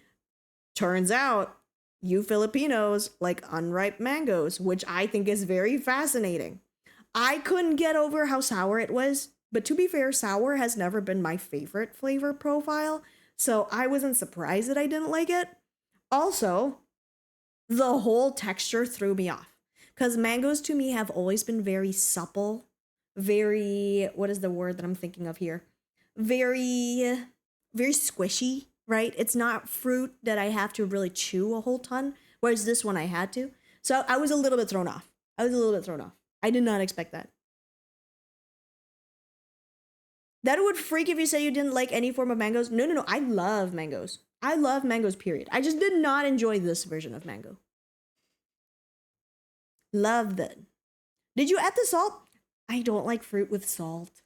Turns out you Filipinos like unripe mangoes, which I think is very fascinating. I couldn't get over how sour it was, but to be fair, sour has never been my favorite flavor profile, so I wasn't surprised that I didn't like it. Also, the whole texture threw me off because mangoes to me have always been very supple, very, what is the word that I'm thinking of here? Very, very squishy, right? It's not fruit that I have to really chew a whole ton, whereas this one I had to. So I was a little bit thrown off. I did not expect that. That would freak if you say you didn't like any form of mangoes. No. I love mangoes. I love mangoes, period. I just did not enjoy this version of mango. Loved it. Did you add the salt? I don't like fruit with salt.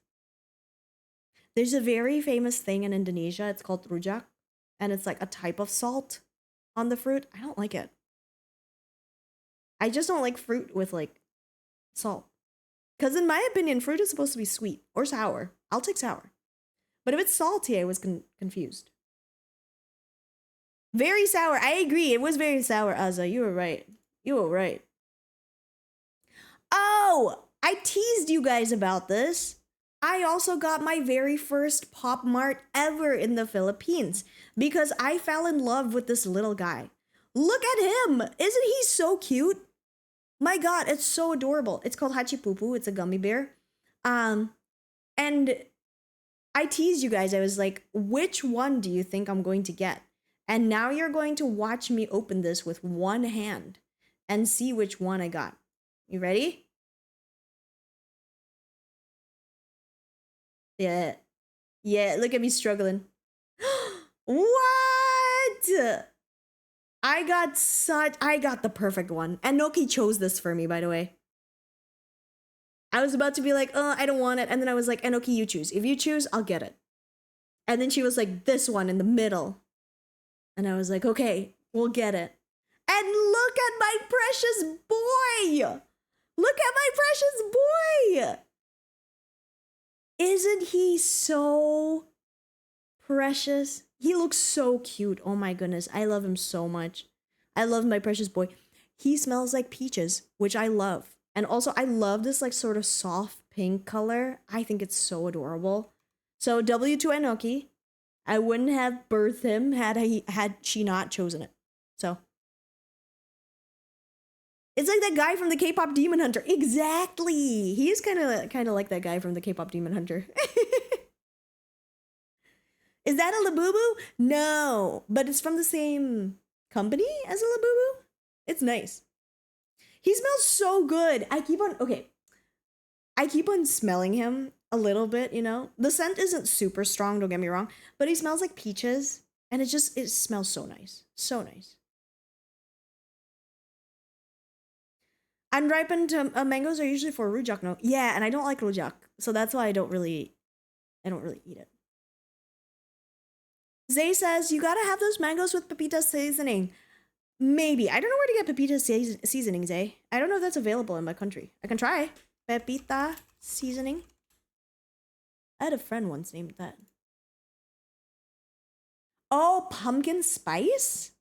There's a very famous thing in Indonesia. It's called rujak. And it's like a type of salt on the fruit. I don't like it. I just don't like fruit with like salt. Because in my opinion, fruit is supposed to be sweet or sour. I'll take sour. But if it's salty, I was confused. Very sour. I agree. It was very sour, Azza. You were right. Oh, I teased you guys about this. I also got my very first Pop Mart ever in the Philippines because I fell in love with this little guy. Look at him. Isn't he so cute? My God, it's so adorable. It's called Hachipupu. It's a gummy bear. And I teased you guys. I was like, which one do you think I'm going to get? And now you're going to watch me open this with one hand and see which one I got. You ready? Yeah. Yeah, look at me struggling. What? I got the perfect one. And Noki chose this for me, by the way. I was about to be like, oh, I don't want it. And then I was like, Enoki, you choose. If you choose, I'll get it. And then she was like, this one in the middle. And I was like, okay, we'll get it. And look at my precious boy. Look at my precious boy. Isn't he so precious? He looks so cute. Oh my goodness. I love him so much. I love my precious boy. He smells like peaches, which I love. And also I love this like sort of soft pink color. I think it's so adorable. So W to Enoki. I wouldn't have birthed him had she not chosen it. So it's like that guy from the K-pop Demon Hunter. Exactly. He is kind of like that guy from the K-pop Demon Hunter. Is that a Labubu? No, but it's from the same company as a Labubu. It's nice. He smells so good. I keep on smelling him a little bit, you know. The scent isn't super strong, don't get me wrong, but he smells like peaches and it smells so nice. So nice. Unripened mangoes are usually for rujak, no? Yeah, and I don't like rujak, so that's why I don't really eat it. Zay says, you gotta have those mangoes with pepita seasoning. Maybe. I don't know where to get pepita seasoning, Zay. I don't know if that's available in my country. I can try. Pepita seasoning. I had a friend once named that. Oh, pumpkin spice?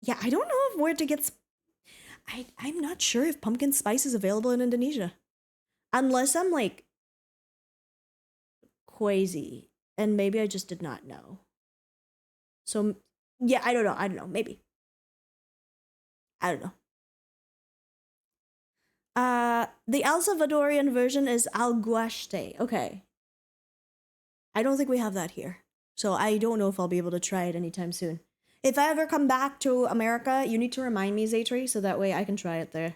Yeah, I don't know where to get... I'm not sure if pumpkin spice is available in Indonesia. Unless I'm like... crazy. And maybe I just did not know. So, yeah, I don't know. Maybe. I don't know. The El Salvadorian version is alguaste. Okay. I don't think we have that here. So I don't know if I'll be able to try it anytime soon. If I ever come back to America, you need to remind me, Zaytree, so that way I can try it there.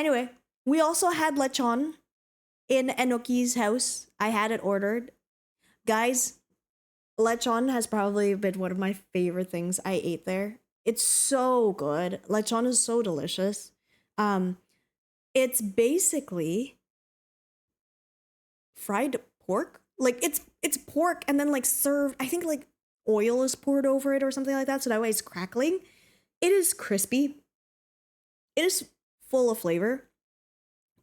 Anyway, we also had lechon in Enoki's house. I had it ordered. Guys, lechon has probably been one of my favorite things I ate there. It's so good. Lechon is so delicious. It's basically fried pork. Like it's pork and then like served, I think like oil is poured over it or something like that, so that way it's crackling. It is crispy. It is full of flavor.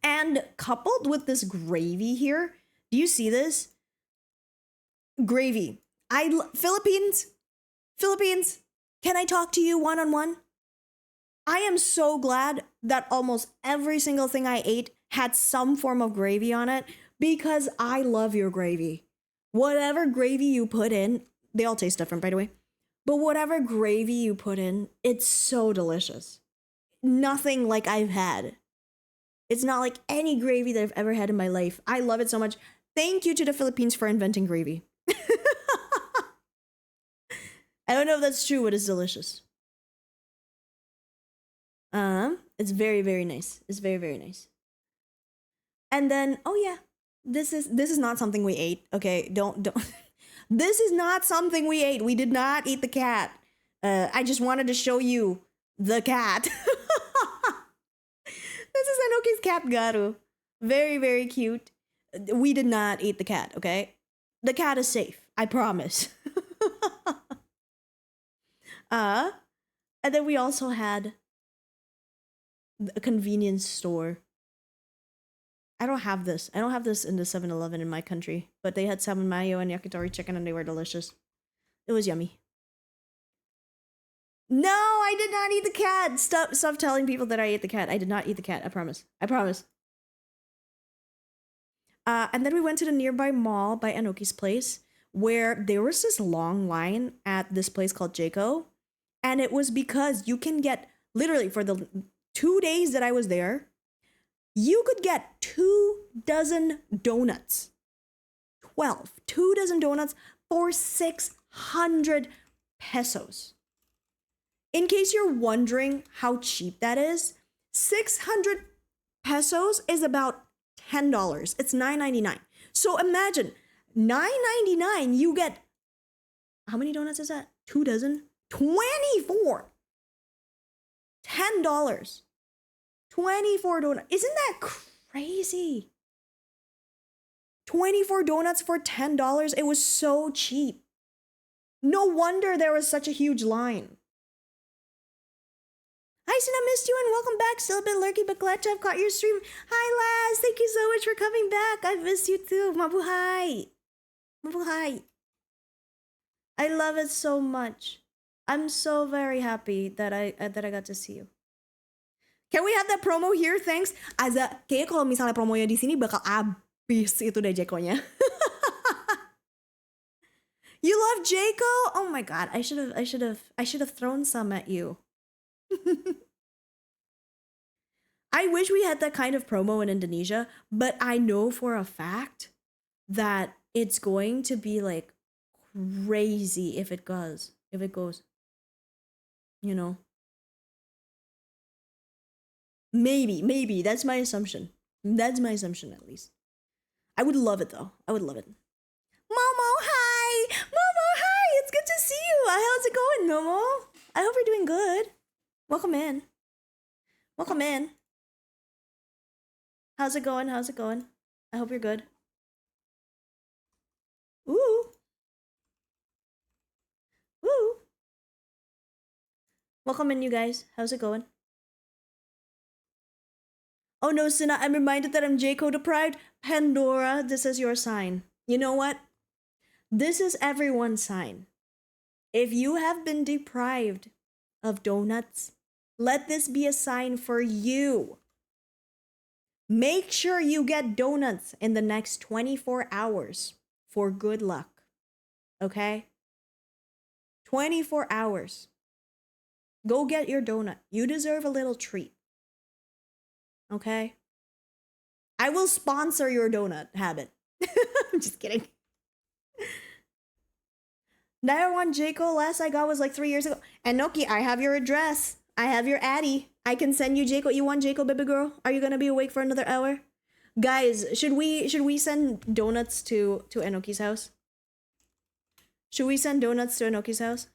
And coupled with this gravy here, do you see this? Gravy. Philippines, can I talk to you one-on-one? I am so glad that almost every single thing I ate had some form of gravy on it because I love your gravy. Whatever gravy you put in, they all taste different, by the way, but whatever gravy you put in, it's so delicious. Nothing like I've had. It's not like any gravy that I've ever had in my life. I love it so much. Thank you to the Philippines for inventing gravy. I don't know if that's true, but it's delicious. It's very, very nice. It's very, very nice. And then, oh yeah, this is not something we ate. Okay, don't. This is not something we ate. We did not eat the cat. I just wanted to show you the cat. This is Anoki's cat, Garu. Very, very cute. We did not eat the cat, okay? The cat is safe. I promise. And then we also had a convenience store. I don't have this. I don't have this in the 7-Eleven in my country, but they had salmon mayo and yakitori chicken and they were delicious. It was yummy. No, I did not eat the cat. Stop telling people that I ate the cat. I did not eat the cat. I promise. I promise. And then we went to the nearby mall by Anoki's place where there was this long line at this place called Jayco. And it was because you can get, literally for the 2 days that I was there, you could get 2 dozen donuts. 2 dozen donuts for 600 pesos. In case you're wondering how cheap that is, 600 pesos is about $10. It's $9.99. So imagine, $9.99, you get, how many donuts is that? 2 dozen? 24. $10. 24 donuts. Isn't that crazy? 24 donuts for $10. It was so cheap. No wonder there was such a huge line. Hi, Sin, I missed you and welcome back. Still a bit lurky, but glad to have caught your stream. Hi, Laz. Thank you so much for coming back. I've missed you too. Mabuhay. Mabuhay. I love it so much. I'm so very happy that I got to see you. Can we have that promo here? Thanks. Aza, kayaknya kalau misalnya promonya di sini bakal abis itu deh Jayco-nya. You love Jayco? Oh my god, I should have thrown some at you. I wish we had that kind of promo in Indonesia, but I know for a fact that it's going to be like crazy if it goes. You know. Maybe. That's my assumption. That's my assumption at least. I would love it though. I would love it. Momo, hi! Momo, hi! It's good to see you! How's it going, Momo? I hope you're doing good. Welcome in. Welcome in. How's it going? How's it going? I hope you're good. Ooh. Ooh. Welcome in, you guys. How's it going? Oh no, Sina, I'm reminded that I'm Jayco deprived. Pandora, this is your sign. You know what? This is everyone's sign. If you have been deprived of donuts, let this be a sign for you. Make sure you get donuts in the next 24 hours for good luck. Okay? 24 hours. Go get your donut. You deserve a little treat. Okay? I will sponsor your donut habit. I'm just kidding. That one Jayco last I got was like 3 years ago. And Noki, I have your address. I have your Addy. I can send you Jaco. You want Jaco, baby girl? Are you gonna be awake for another hour? Guys, should we send donuts to Enoki's house? Should we send donuts to Enoki's house?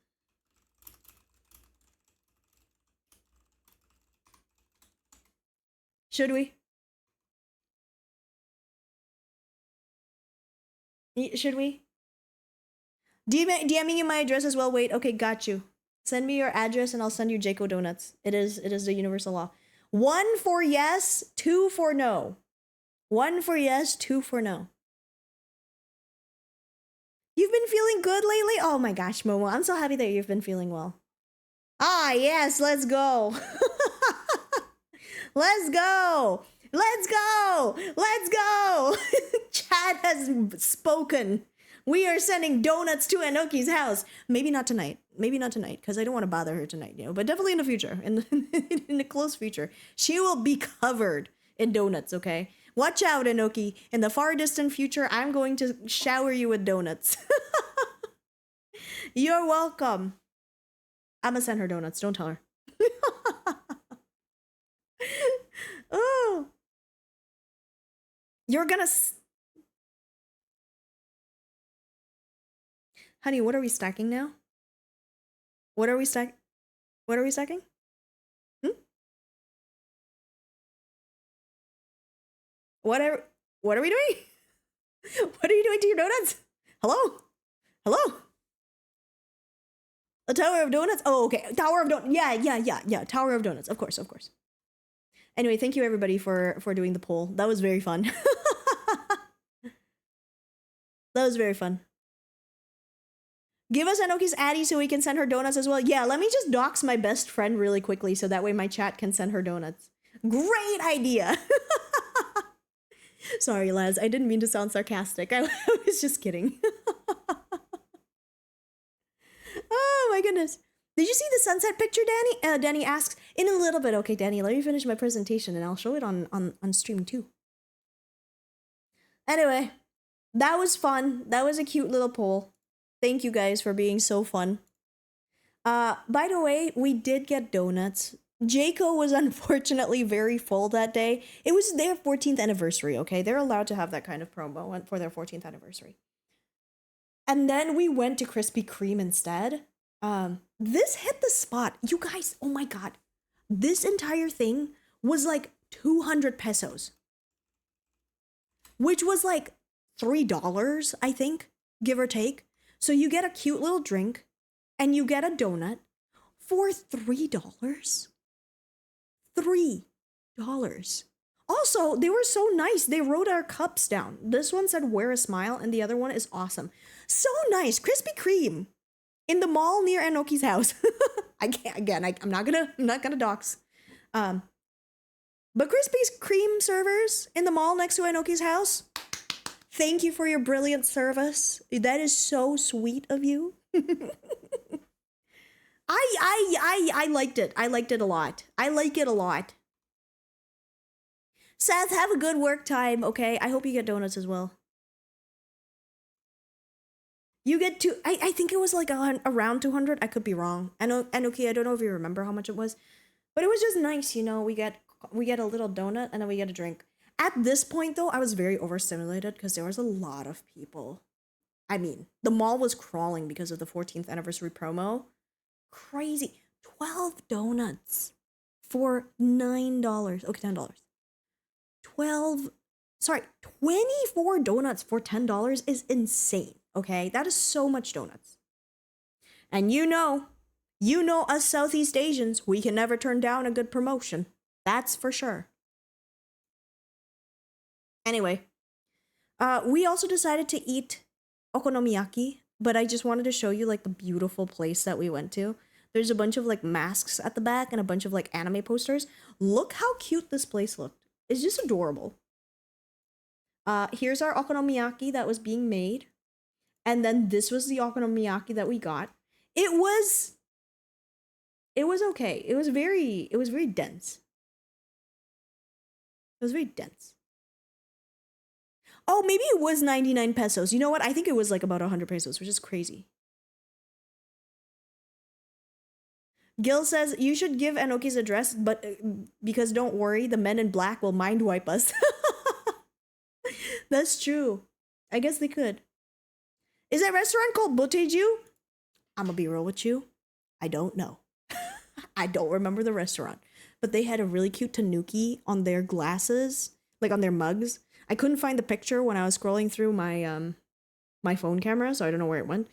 Should we? Should we? DMing you my address as well. Wait, okay, got you. Send me your address and I'll send you Jaco donuts. It is the universal law. 1 for yes, 2 for no. 1 for yes, 2 for no. You've been feeling good lately? Oh my gosh, Momo, I'm so happy that you've been feeling well. Ah, yes, let's go. Let's go. Let's go. Let's go. Chad has spoken. We are sending donuts to Enoki's house. Maybe not tonight. Maybe not tonight, because I don't want to bother her tonight, you know, but definitely in the future, in the close future. She will be covered in donuts, okay? Watch out, Enoki. In the far distant future, I'm going to shower you with donuts. You're welcome. I'm gonna send her donuts. Don't tell her. Oh. You're gonna... Honey, what are we stacking now? What are we stacking? What are we stacking? What are we doing? What are you doing to your donuts? Hello? Hello? A Tower of Donuts? Oh, okay. Tower of Donuts. Yeah. Tower of Donuts. Of course. Anyway, thank you everybody for doing the poll. That was very fun. That was very fun. Give us Enoki's Addy so we can send her donuts as well. Yeah, let me just dox my best friend really quickly so that way my chat can send her donuts. Great idea. Sorry, lads. I didn't mean to sound sarcastic. I was just kidding. Oh my goodness. Did you see the sunset picture, Danny? Danny asks, in a little bit. Okay, Danny, let me finish my presentation and I'll show it on stream too. Anyway, that was fun. That was a cute little poll. Thank you guys for being so fun. By the way, we did get donuts. Jaco was unfortunately very full that day. It was their 14th anniversary, okay? They're allowed to have that kind of promo for their 14th anniversary. And then we went to Krispy Kreme instead. This hit the spot. You guys, oh my god. This entire thing was like 200 pesos. Which was like $3, I think, give or take. So you get a cute little drink and you get a donut for $3. $3. Also, they were so nice. They wrote our cups down. This one said wear a smile and the other one is awesome. So nice. Krispy Kreme in the mall near Enoki's house. I'm not gonna dox. But Krispy Kreme servers in the mall next to Enoki's house. Thank you for your brilliant service. That is so sweet of you. I liked it. I liked it a lot. I like it a lot. Seth, have a good work time, okay? I hope you get donuts as well. You get to, I think it was like around 200. I could be wrong. And okay, I don't know if you remember how much it was, but it was just nice, you know. We get a little donut and then we get a drink. At this point though, I was very overstimulated because there was a lot of people. I mean, the mall was crawling because of the 14th anniversary promo. Crazy. 12 donuts for $9. Okay, $10. 24 donuts for $10 is insane, okay? That is so much donuts. And you know us Southeast Asians, we can never turn down a good promotion. That's for sure. Anyway, we also decided to eat okonomiyaki, but I just wanted to show you like the beautiful place that we went to. There's a bunch of like masks at the back and a bunch of like anime posters. Look how cute this place looked. It's just adorable. Here's our okonomiyaki that was being made. And then this was the okonomiyaki that we got. It was okay. It was very dense. It was very dense. Oh, maybe it was 99 pesos. You know what? I think it was like about 100 pesos, which is crazy. Gil says you should give Anoki's address, but because don't worry, the men in black will mind wipe us. That's true. I guess they could. Is that restaurant called Boteju? I'm gonna be real with you. I don't know. I don't remember the restaurant, but they had a really cute tanuki on their glasses, like on their mugs. I couldn't find the picture when I was scrolling through my my phone camera, so I don't know where it went.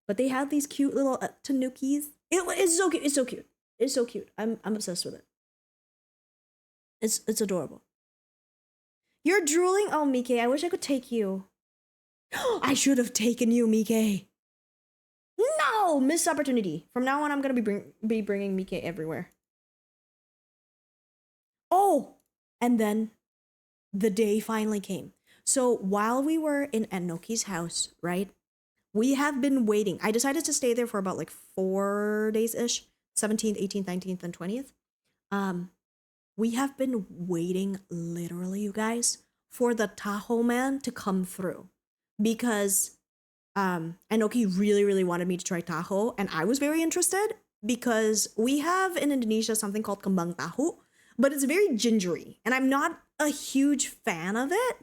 But they had these cute little tanukis. It's so cute. It's so cute. It's so cute. I'm obsessed with it. It's adorable. You're drooling? Oh, Mike, I wish I could take you. I should have taken you, Mike. No! Missed opportunity. From now on, I'm going to be bringing Mike everywhere. Oh! And then the day finally came. So while we were in Enoki's house, right? We have been waiting. I decided to stay there for about like 4 days-ish. 17th, 18th, 19th, and 20th. We have been waiting, literally, you guys, for the Tahoe man to come through. Because Enoki really, really wanted me to try Tahoe. And I was very interested because we have in Indonesia something called kembang tahu. But it's very gingery. And I'm not a huge fan of it.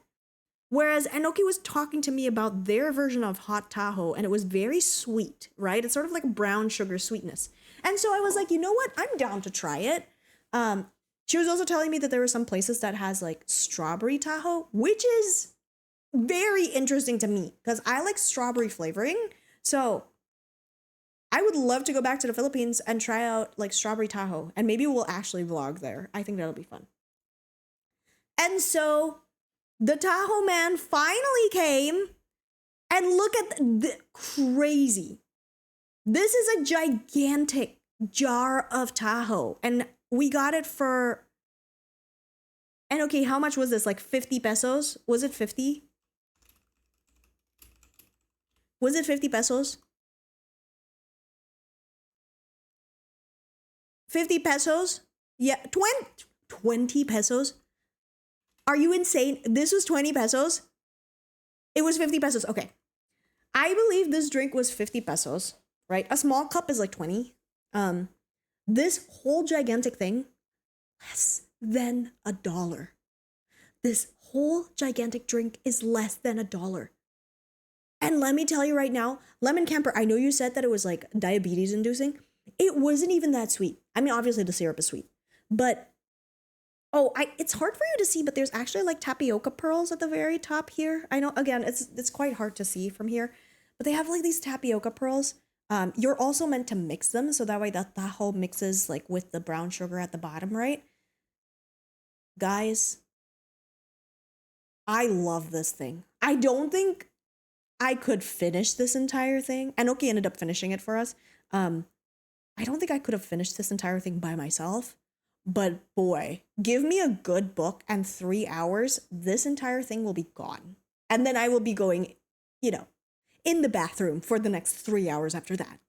Whereas Enoki was talking to me about their version of hot Tahoe, and it was very sweet, right? It's sort of like a brown sugar sweetness. And so I was like, you know what? I'm down to try it. She was also telling me that there were some places that has like strawberry Tahoe, which is very interesting to me because I like strawberry flavoring. So I would love to go back to the Philippines and try out like strawberry Tahoe, and maybe we'll actually vlog there. I think that'll be fun. And so the Tahoe man finally came, and look at the crazy. This is a gigantic jar of Tahoe, and we got it for, and okay, how much was this? Like 50 pesos? Was it 50? Was it 50 pesos? 50 pesos? Yeah, 20 pesos? Are you insane? This was 20 pesos? It was 50 pesos. Okay. I believe this drink was 50 pesos, right? A small cup is like 20. This whole gigantic thing, less than $1. This whole gigantic drink is less than $1. And let me tell you right now, lemon camper, I know you said that it was like diabetes inducing. It wasn't even that sweet. I mean, obviously the syrup is sweet, but it's hard for you to see, but there's actually like tapioca pearls at the very top here. I know, again, it's quite hard to see from here, but they have like these tapioca pearls. You're also meant to mix them, so that way the tahoe mixes like with the brown sugar at the bottom, right? Guys, I love this thing. I don't think I could finish this entire thing. Anoki ended up finishing it for us. I don't think I could have finished this entire thing by myself. But boy, give me a good book and 3 hours, this entire thing will be gone. And then I will be going, in the bathroom for the next 3 hours after that.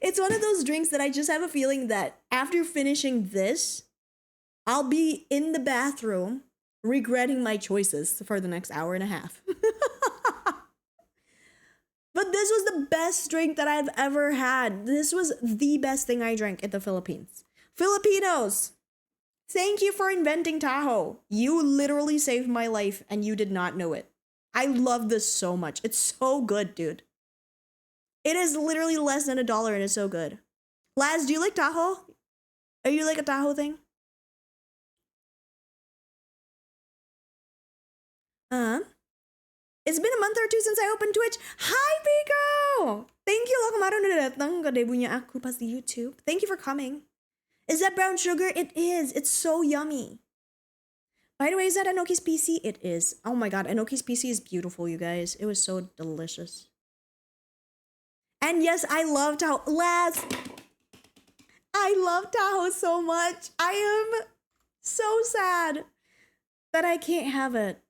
It's one of those drinks that I just have a feeling that after finishing this, I'll be in the bathroom regretting my choices for the next hour and a half. But this was the best drink that I've ever had. This was the best thing I drank in the Philippines. Filipinos, thank you for inventing Tahoe. You literally saved my life and you did not know it. I love this so much. It's so good, dude. It is literally less than $1 and it's so good. Laz, do you like Tahoe? Are you like a Tahoe thing? It's been a month or two since I opened Twitch. Hi, Pico! Thank you, lo kemarin udah datang ke debunya aku pas di YouTube. Thank you for coming. Is that brown sugar? It is. It's so yummy. By the way, is that Enoki's PC? It is. Oh my god, Enoki's PC is beautiful, you guys. It was so delicious. And yes, I love Tahoe. Laz! I love Tahoe so much. I am so sad that I can't have it.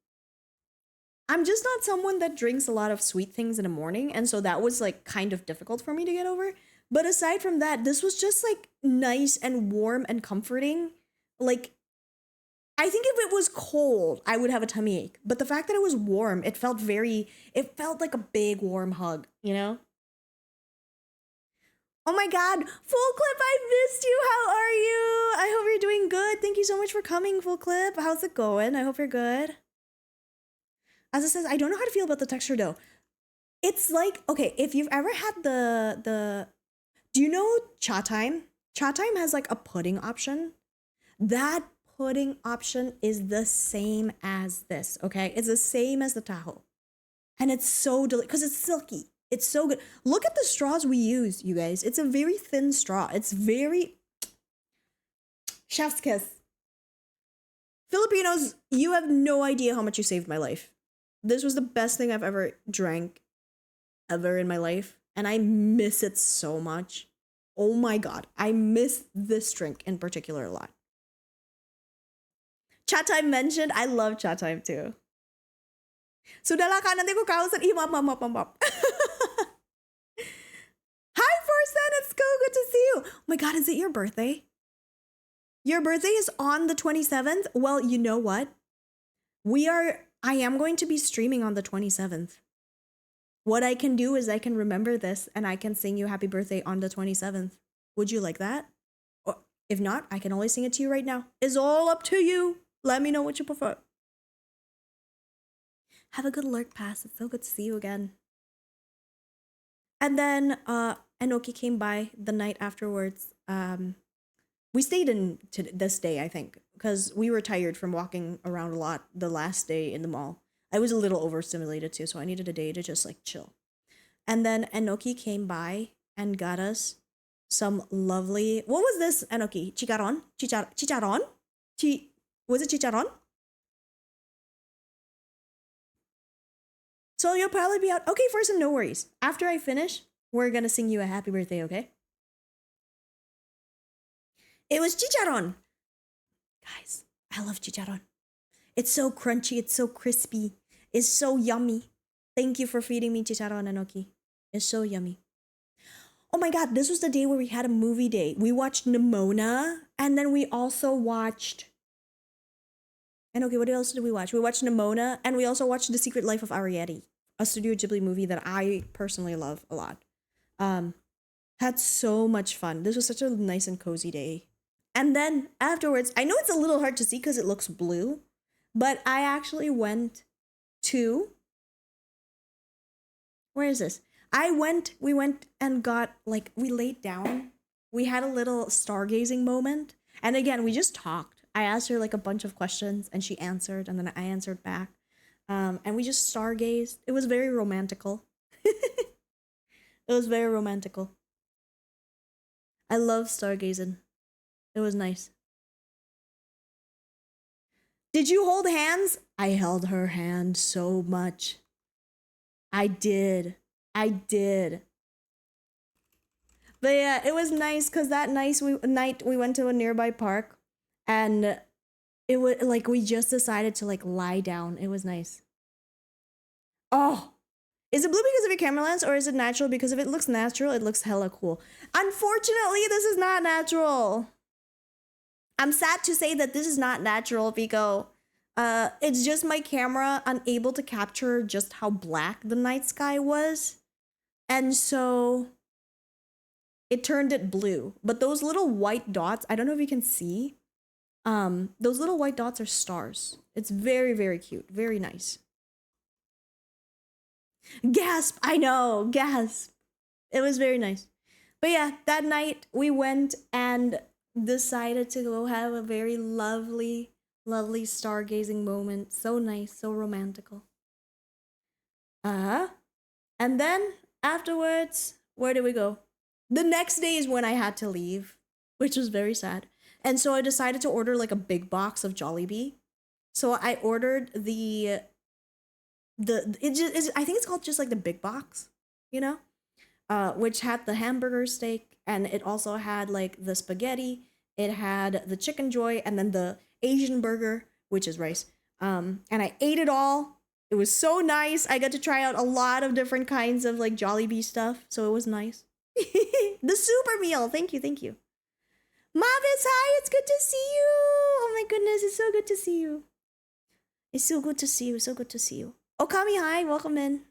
I'm just not someone that drinks a lot of sweet things in the morning, and so that was like kind of difficult for me to get over. But aside from that, this was just like nice and warm and comforting. Like, I think if it was cold, I would have a tummy ache. But the fact that it was warm, it felt like a big warm hug, you know? Oh my god, Full Clip, I missed you. How are you? I hope you're doing good. Thank you so much for coming, Full Clip. How's it going? I hope you're good. As it says, I don't know how to feel about the texture dough. It's like, okay, if you've ever had the do you know Cha Time? Cha Time has like a pudding option. That pudding option is the same as this, okay? It's the same as the Tahoe. And it's so delicious because it's silky. It's so good. Look at the straws we use, you guys. It's a very thin straw. It's very chef's kiss. Filipinos, you have no idea how much you saved my life. This was the best thing I've ever drank ever in my life, and I miss it so much. Oh my god, I miss this drink in particular a lot. Chat time mentioned, I love chat time too. Sudahlah ka, nanti ko kausan. Mop. Hi, Forsen, it's so good to see you. Oh my god, is it your birthday? Your birthday is on the 27th? Well, you know what? I am going to be streaming on the 27th. What I can do is I can remember this and I can sing you happy birthday on the 27th. Would you like that? Or if not, I can always sing it to you right now. It's all up to you. Let me know what you prefer. Have a good lurk pass. It's so good to see you again. And then Enoki came by the night afterwards. We stayed in this day, I think, because we were tired from walking around a lot the last day in the mall. I was a little overstimulated too, so I needed a day to just like chill. And then Enoki came by and got us some lovely. What was this, Enoki? Chicharon? Chicharon? Was it chicharon? So you'll probably be out. Okay, Forsen, no worries. After I finish, we're gonna sing you a happy birthday, okay? It was chicharon. Guys, I love chicharon. It's so crunchy, it's so crispy, it's so yummy. Thank you for feeding me chicharon, Enoki. It's so yummy. Oh my god, this was the day where we had a movie day. We watched Nimona, and then we also watched... Enoki, what else did we watch? We watched Nimona, and we also watched The Secret Life of Arrietty, a Studio Ghibli movie that I personally love a lot. Had so much fun. This was such a nice and cozy day. And then afterwards, I know it's a little hard to see because it looks blue, but I actually went to... Where is this? We went and got, like, we laid down. We had a little stargazing moment. And again, we just talked. I asked her, like, a bunch of questions, and she answered, and then I answered back. And we just stargazed. It was very romantical. It was very romantical. I love stargazing. It was nice. Did you hold hands? I held her hand so much. I did. But yeah, it was nice because that night we went to a nearby park, and it was like we just decided to like lie down. It was nice. Oh, is it blue because of your camera lens, or is it natural? Because if it looks natural, it looks hella cool. Unfortunately, this is not natural. I'm sad to say that this is not natural, Pico. It's just my camera unable to capture just how black the night sky was. And so it turned it blue. But those little white dots, I don't know if you can see. Those little white dots are stars. It's very, very cute. Very nice. Gasp! I know! Gasp! It was very nice. But yeah, that night we went and decided to go have a very lovely stargazing moment. So nice, so romantical. And then afterwards, where did we go? The next day is when I had to leave, which was very sad. And so I decided to order like a big box of Jollibee. So I ordered I think it's called just like the big box, you know? Which had the hamburger steak, and it also had like the spaghetti, it had the chicken joy, and then the Asian burger, which is rice. And I ate it all. It was so nice. I got to try out a lot of different kinds of like Jollibee stuff, so it was nice. The super meal. Thank you. Mavis, hi, it's good to see you. Oh my goodness, it's so good to see you. It's so good to see you. Okami, hi, welcome in.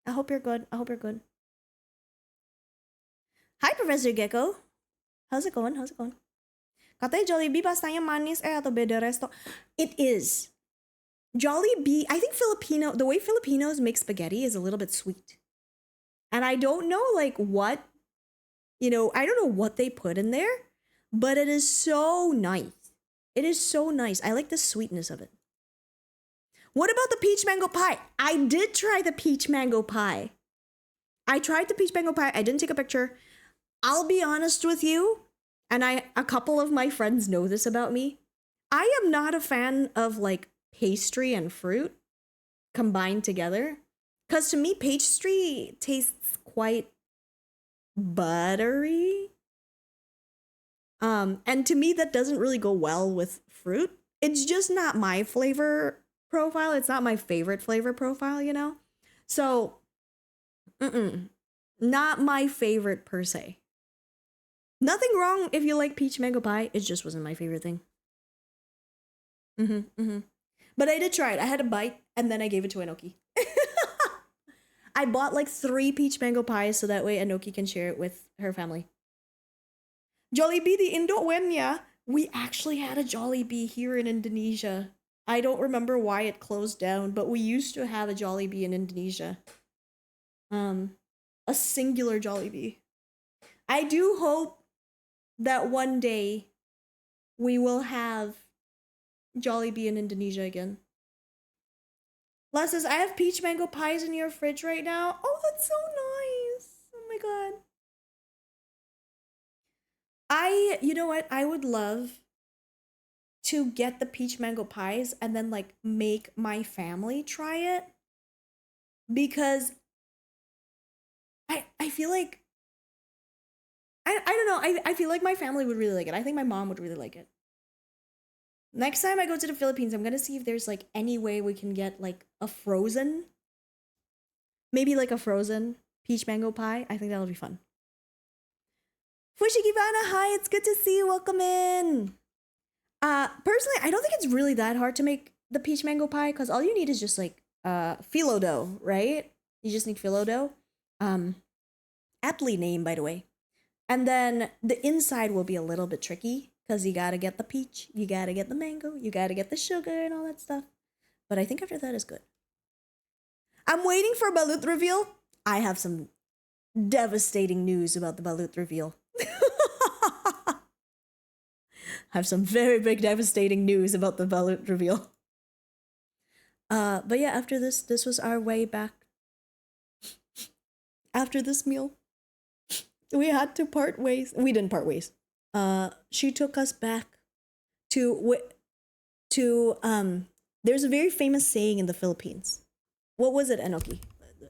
I hope you're good. Hi, Hi, Professor Gecko. How's it going? How's it going? Katanya Jollibee pastanya manis atau beda resto? It is. Jollibee, I think the way Filipinos make spaghetti is a little bit sweet. And I don't know like what, I don't know what they put in there, but it is so nice. It is so nice. I like the sweetness of it. What about the peach mango pie? I did try the peach mango pie. I tried the peach mango pie. I didn't take a picture. I'll be honest with you, and a couple of my friends know this about me. I am not a fan of like pastry and fruit combined together. Because to me, pastry tastes quite buttery. And to me, that doesn't really go well with fruit. It's just not my flavor profile. It's not my favorite flavor profile, So, not my favorite per se. Nothing wrong if you like peach mango pie. It just wasn't my favorite thing. But I did try it. I had a bite and then I gave it to Enoki. I bought like 3 peach mango pies so that way Enoki can share it with her family. Jollibee the Indo Wenya. We actually had a Jollibee here in Indonesia. I don't remember why it closed down, but we used to have a Jollibee in Indonesia. A singular Jollibee. I do hope that one day we will have Jollibee in Indonesia again. Les says, I have peach mango pies in your fridge right now. Oh, that's so nice. Oh my god. You know what? I would love to get the peach mango pies and then like make my family try it. Because I feel like I don't know. I feel like my family would really like it. I think my mom would really like it. Next time I go to the Philippines, I'm gonna see if there's like any way we can get like a frozen, maybe like a frozen peach mango pie. I think that'll be fun. Fushigivana, hi, it's good to see you. Welcome in. Personally, I don't think it's really that hard to make the peach mango pie because all you need is just like phyllo dough, right? You just need phyllo dough. Aptly named, by the way. And then the inside will be a little bit tricky because you gotta get the peach, you gotta get the mango, you gotta get the sugar and all that stuff. But I think after that is good. I'm waiting for balut reveal. I have some devastating news about the balut reveal. I have some very big devastating news about the balut reveal. But yeah, after this was our way back. After this meal, we had to part ways. We didn't part ways. She took us back to there's a very famous saying in the Philippines. What was it, Enoki?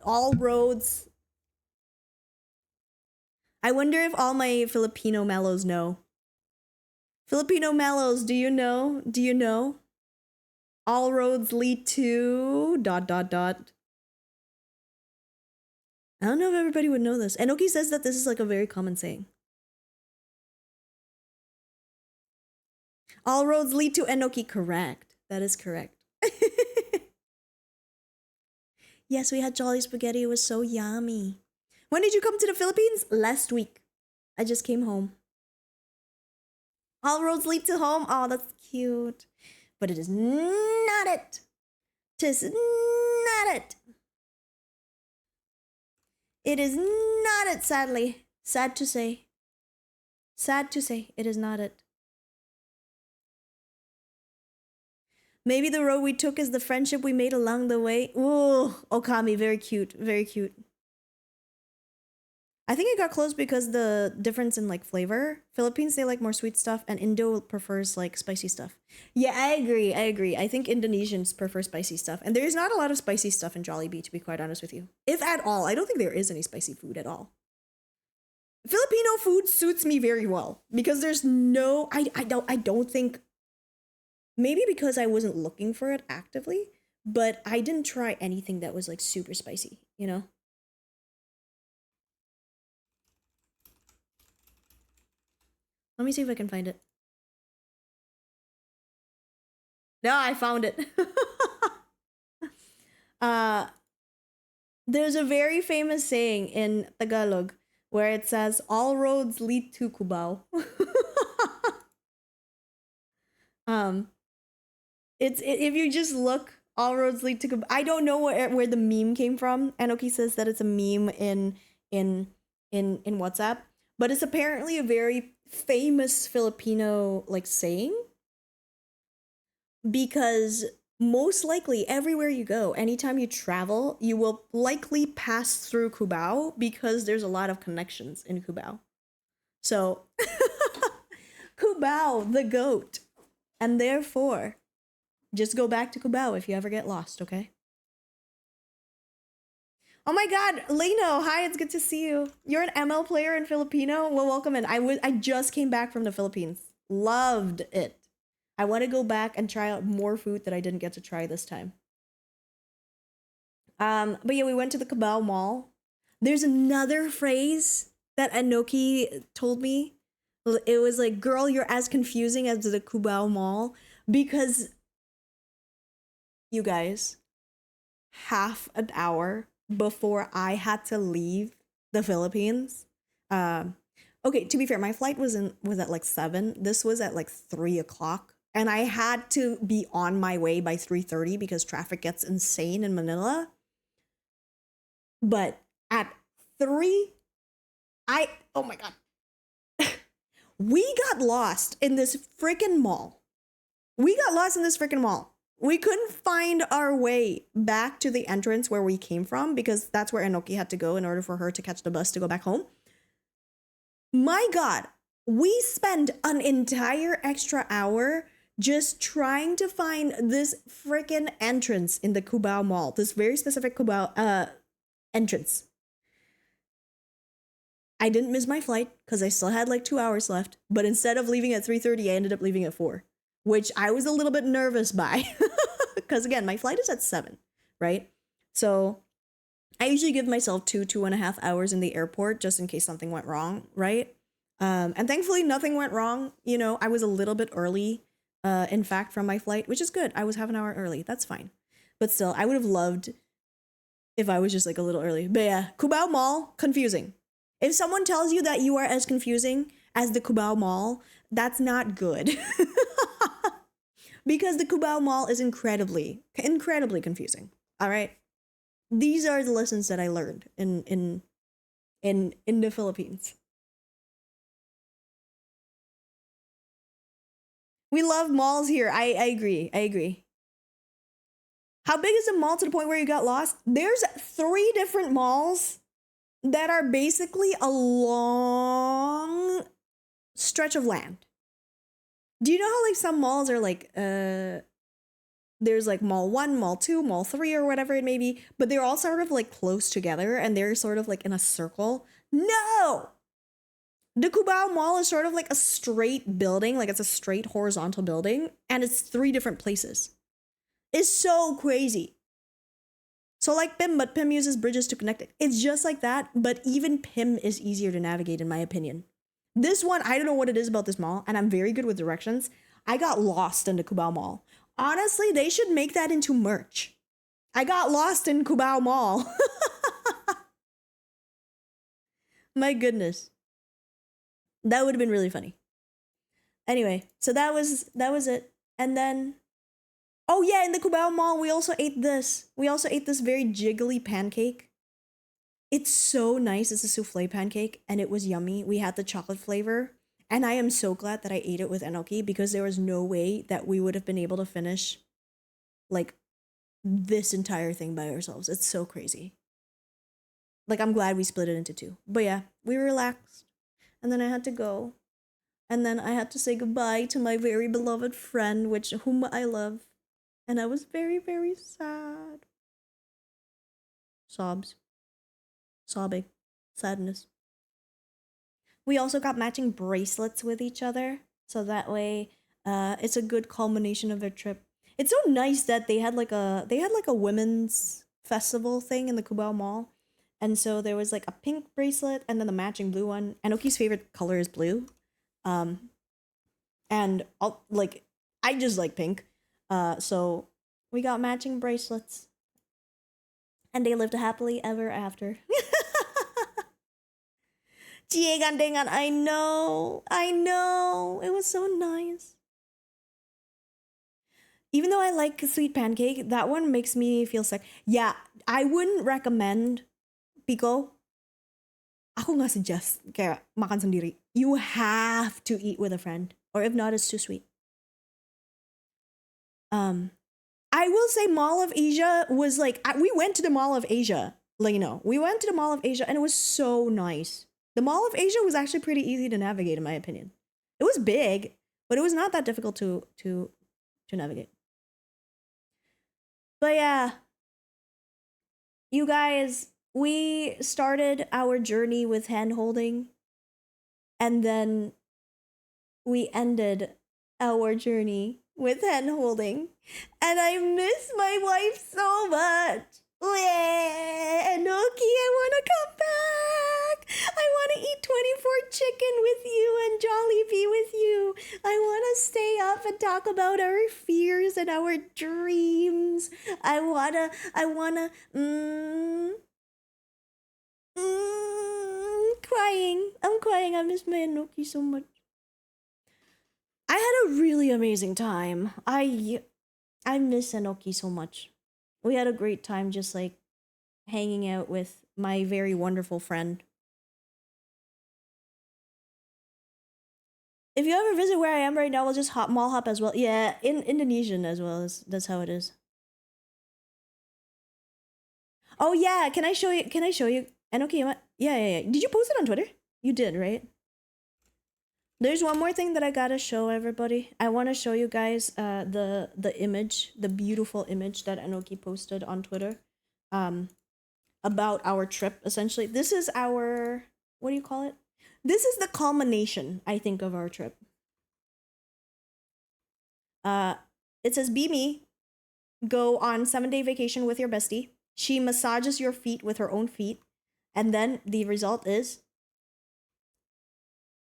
All roads. I wonder if all my Filipino mellows know. Filipino mellows, do you know? Do you know? All roads lead to ... I don't know if everybody would know this. Enoki says that this is like a very common saying. All roads lead to Enoki. Correct. That is correct. Yes, we had Jolly Spaghetti. It was so yummy. When did you come to the Philippines? Last week. I just came home. All roads lead to home. Oh, that's cute. But it is not it. Tis not it. It is not it, sadly. Sad to say. Sad to say, it is not it. Maybe the road we took is the friendship we made along the way. Ooh, Okami, very cute, very cute. I think it got close because the difference in like flavor. Philippines, they like more sweet stuff, and Indo prefers like spicy stuff. Yeah, I agree. I think Indonesians prefer spicy stuff, and there's not a lot of spicy stuff in Jollibee, to be quite honest with you. If at all, I don't think there is any spicy food at all. Filipino food suits me very well because there's no. I don't think. Maybe because I wasn't looking for it actively, but I didn't try anything that was like super spicy, you know? Let me see if I can find it. No, I found it. There's a very famous saying in Tagalog where it says all roads lead to Cubao. um, if you just look, all roads lead to Cubao. I don't know where the meme came from. Anoki says that it's a meme in WhatsApp, but it's apparently a very famous Filipino like saying, because most likely everywhere you go, anytime you travel, you will likely pass through Cubao because there's a lot of connections in Cubao. So Cubao, the goat. And therefore, just go back to Cubao if you ever get lost, okay? Oh my god, Leno, hi, it's good to see you. You're an ML player in Filipino? Well, welcome in. I just came back from the Philippines. Loved it. I want to go back and try out more food that I didn't get to try this time. But yeah, we went to the Cubao Mall. There's another phrase that Anoki told me. It was like, girl, you're as confusing as the Cubao Mall, because you guys, half an hour before I had to leave the Philippines. Okay, to be fair, my flight was at like 7. This was at like 3 o'clock. And I had to be on my way by 3:30 because traffic gets insane in Manila. But at 3, oh my god. We got lost in this freaking mall. We couldn't find our way back to the entrance where we came from because that's where Enoki had to go in order for her to catch the bus to go back home. My god, we spent an entire extra hour just trying to find this freaking entrance in the Cubao Mall, this very specific Cubao entrance. I didn't miss my flight because I still had like 2 hours left, but instead of leaving at 3:30, I ended up leaving at 4, which I was a little bit nervous by because again, my flight is at 7, right? So I usually give myself 2.5 hours in the airport just in case something went wrong, right? And thankfully nothing went wrong. You know, I was a little bit early, in fact, from my flight, which is good. I was half an hour early. That's fine. But still, I would have loved if I was just like a little early. But yeah, Cubao Mall, confusing. If someone tells you that you are as confusing as the Cubao Mall, that's not good. Because the Cubao Mall is incredibly confusing. All right? These are the lessons that I learned in the Philippines. We love malls here. I agree. How big is the mall to the point where you got lost? There's 3 different malls that are basically a long stretch of land. Do you know how like some malls are like there's like mall 1, mall 2, mall 3 or whatever it may be, but they're all sort of like close together and they're sort of like in a circle? No. The Cubao Mall is sort of like a straight building, like it's a straight horizontal building, and it's 3 different places. It's so crazy. So like PIM, but PIM uses bridges to connect it. It's just like that, but even PIM is easier to navigate in my opinion. This one, I don't know what it is about this mall, and I'm very good with directions. I got lost in the Cubao Mall. Honestly, they should make that into merch. I got lost in Cubao Mall. My goodness. That would have been really funny. Anyway, so that was it. And then, oh yeah, in the Cubao Mall, we also ate this. We also ate this very jiggly pancake. It's so nice. It's a souffle pancake, and it was yummy. We had the chocolate flavor, and I am so glad that I ate it with Enoki because there was no way that we would have been able to finish, like, this entire thing by ourselves. It's so crazy. Like, I'm glad we split it into 2. But yeah, we relaxed, and then I had to go. And then I had to say goodbye to my very beloved friend, whom I love. And I was very, very sad. Sobs. Sobbing. Sadness. We also got matching bracelets with each other. So that way, it's a good culmination of their trip. It's so nice that they had like a women's festival thing in the Cubao Mall. And so there was like a pink bracelet and then the matching blue one. Anoki's favorite color is blue. And I just like pink. So we got matching bracelets. And they lived happily ever after. Cie gandengan, I know. I know. It was so nice. Even though I like sweet pancake, that one makes me feel sick. Yeah, I wouldn't recommend Pico. Aku nggak suggest kayak makan sendiri. You have to eat with a friend, or if not, it's too sweet. I will say Mall of Asia was like, we went to the Mall of Asia, like, you know, we went to the Mall of Asia and it was so nice. The Mall of Asia was actually pretty easy to navigate, in my opinion. It was big, but it was not that difficult to navigate. But yeah, you guys, we started our journey with hand holding, and then we ended our journey with hand holding, and I miss my wife so much. Enoki, I want to come back. I want to eat 24 chicken with you and Jollibee with you. I want to stay up and talk about our fears and our dreams. I wanna, crying. I'm crying. I miss my Enoki so much. I had a really amazing time. I miss Enoki so much. We had a great time just like hanging out with my very wonderful friend. If you ever visit where I am right now, we'll just mall hop as well. Yeah, in Indonesian as well. That's how it is. Oh yeah, can I show you? Enoki, yeah. Did you post it on Twitter? You did, right? There's one more thing that I gotta show everybody. I want to show you guys the image, the beautiful image that Enoki posted on Twitter, about our trip. Essentially, this is our, what do you call it? This is the culmination, I think, of our trip. It says, "Be me, go on 7-day vacation with your bestie. She massages your feet with her own feet, and then the result is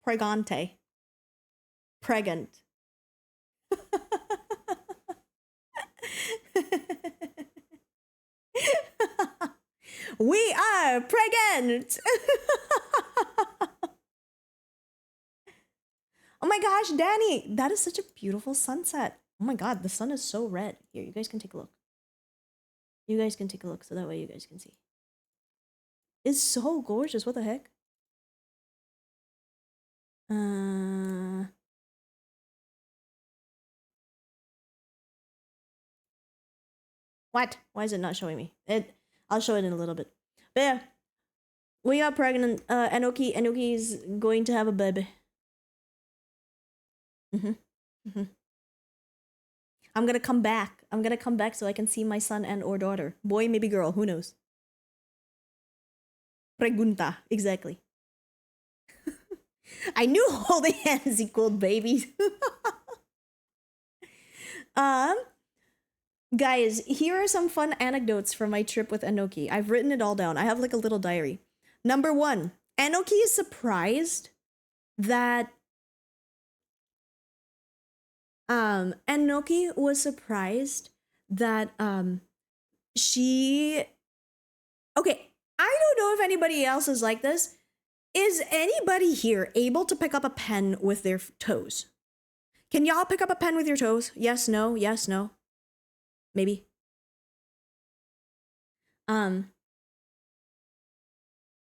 pregante, pregnant." We are pregnant. Oh my gosh, Danny, that is such a beautiful sunset. Oh my god, the sun is so red. Here, you guys can take a look. You guys can take a look so that way you guys can see. It's so gorgeous. What the heck? What? Why is it not showing me? I'll show it in a little bit. But yeah, we are pregnant. Enoki is going to have a baby. I'm gonna come back. So I can see my son and or daughter. Boy, maybe girl, who knows? Pregunta, exactly. I knew holding hands equaled babies. Guys, here are some fun anecdotes from my trip with Enoki. I've written it all down. I have like a little diary. Number 1, Enoki is surprised that Enoki was surprised that she, okay, I don't know if anybody else is like this. Is anybody here able to pick up a pen with their toes? Can y'all pick up a pen with your toes? Yes, no, yes, no. Maybe.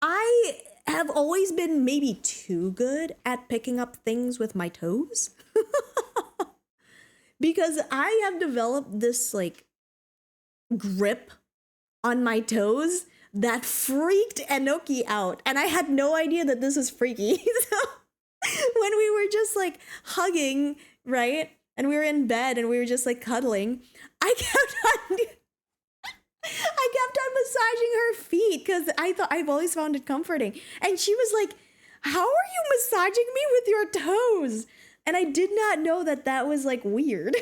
I have always been maybe too good at picking up things with my toes. Because I have developed this like grip on my toes that freaked Enoki out. And I had no idea that this was freaky. So when we were just like hugging, right? And we were in bed and we were just like cuddling, I kept on massaging her feet because I've always found it comforting. And she was like, "How are you massaging me with your toes?" And I did not know that was like weird.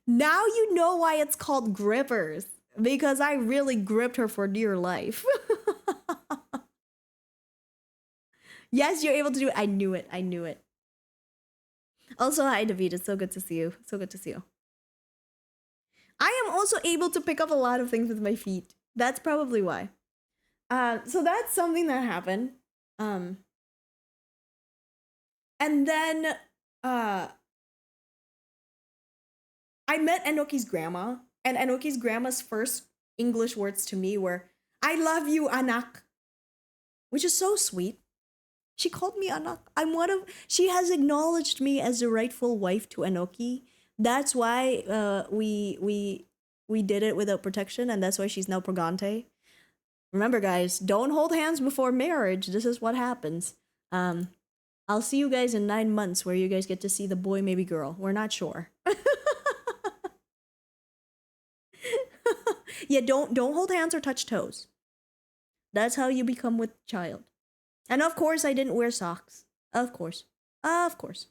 Now you know why it's called grippers, because I really gripped her for dear life. Yes, you're able to do it. I knew it. Also, hi, David. It's so good to see you. I am also able to pick up a lot of things with my feet. That's probably why. So that's something that happened. And then I met Enoki's grandma, and Enoki's grandma's first English words to me were, "I love you, anak," which is so sweet. She called me anak. She has acknowledged me as the rightful wife to Enoki. That's why we did it without protection, and that's why she's now Pregante. Remember, guys, don't hold hands before marriage. This is what happens. I'll see you guys in 9 months where you guys get to see the boy, maybe girl. We're not sure. Yeah, don't hold hands or touch toes. That's how you become with child. And of course, I didn't wear socks. Of course. Of course.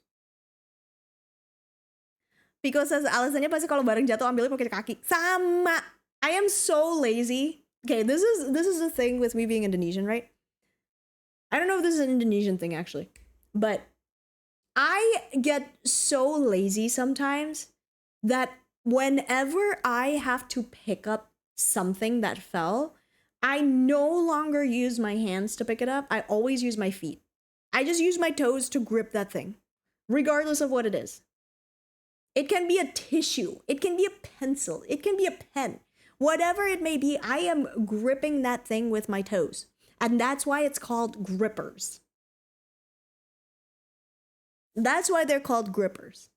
Pico says, alasannya pasti kalau bareng jatuh ambilnya pakai kaki. Sama. I am so lazy. Okay, this is the thing with me being Indonesian, right? I don't know if this is an Indonesian thing actually, but I get so lazy sometimes that whenever I have to pick up something that fell, I no longer use my hands to pick it up. I always use my feet. I just use my toes to grip that thing, regardless of what it is. It can be a tissue. It can be a pencil. It can be a pen. Whatever it may be, I am gripping that thing with my toes. And that's why it's called grippers. That's why they're called grippers.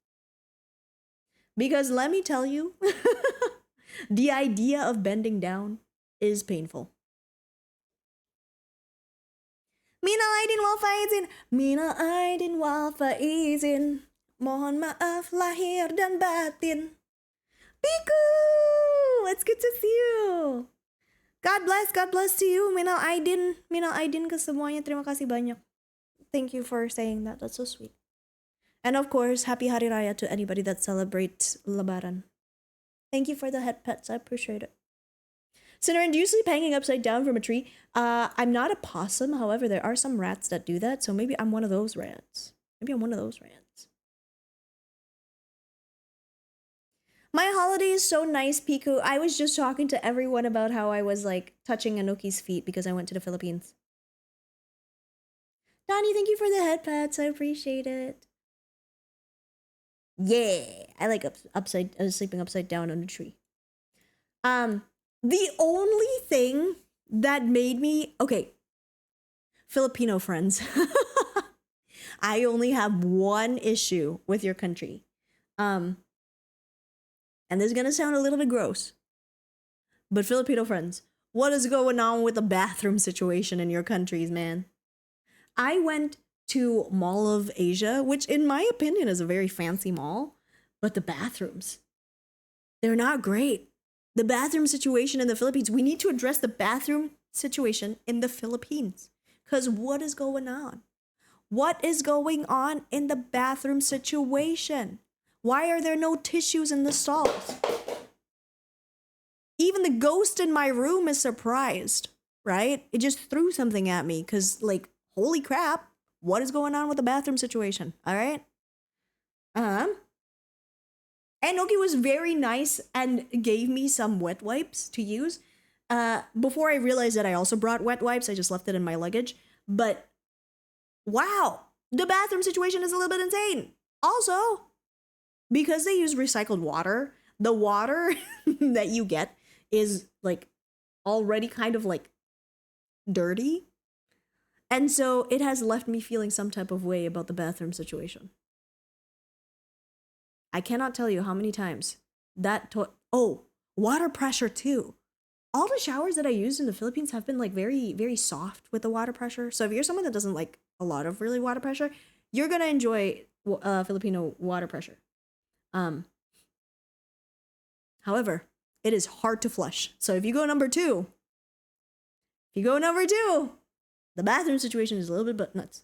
Because let me tell you, the idea of bending down is painful. Minal aidin wal faizin, minal aidin wal faizin, mohon maaf lahir dan batin. Piku, it's good to see you. God bless to you. Minal aidin ke semuanya. Terima kasih banyak. Thank you for saying that. That's so sweet. And of course, happy Hari Raya to anybody that celebrates Lebaran. Thank you for the head pets. I appreciate it. Cinnamon, do you sleep hanging upside down from a tree? I'm not a possum. However, there are some rats that do that. So maybe I'm one of those rats. My holiday is so nice, Piku. I was just talking to everyone about how I was like touching Anoki's feet because I went to the Philippines. Donnie, thank you for the head pats. I appreciate it. Yeah, I like sleeping upside down on a tree. The only thing that made me Filipino friends. I only have one issue with your country. And this is gonna sound a little bit gross, but Filipino friends, what is going on with the bathroom situation in your countries, man? I went to Mall of Asia, which in my opinion is a very fancy mall, but the bathrooms, they're not great. The bathroom situation in the Philippines, we need to address the bathroom situation in the Philippines. Because what is going on? What is going on in the bathroom situation? Why are there no tissues in the stalls? Even the ghost in my room is surprised, right? It just threw something at me because, like, holy crap, what is going on with the bathroom situation? All right? Enoki was very nice and gave me some wet wipes to use. Before I realized that I also brought wet wipes, I just left it in my luggage. But, wow, the bathroom situation is a little bit insane. Also, because they use recycled water, the water that you get is like already kind of like dirty. And so it has left me feeling some type of way about the bathroom situation. I cannot tell you how many times water pressure too. All the showers that I used in the Philippines have been like very, very soft with the water pressure. So if you're someone that doesn't like a lot of really water pressure, you're gonna enjoy Filipino water pressure. However, it is hard to flush. So if you go number two, the bathroom situation is a little bit nuts.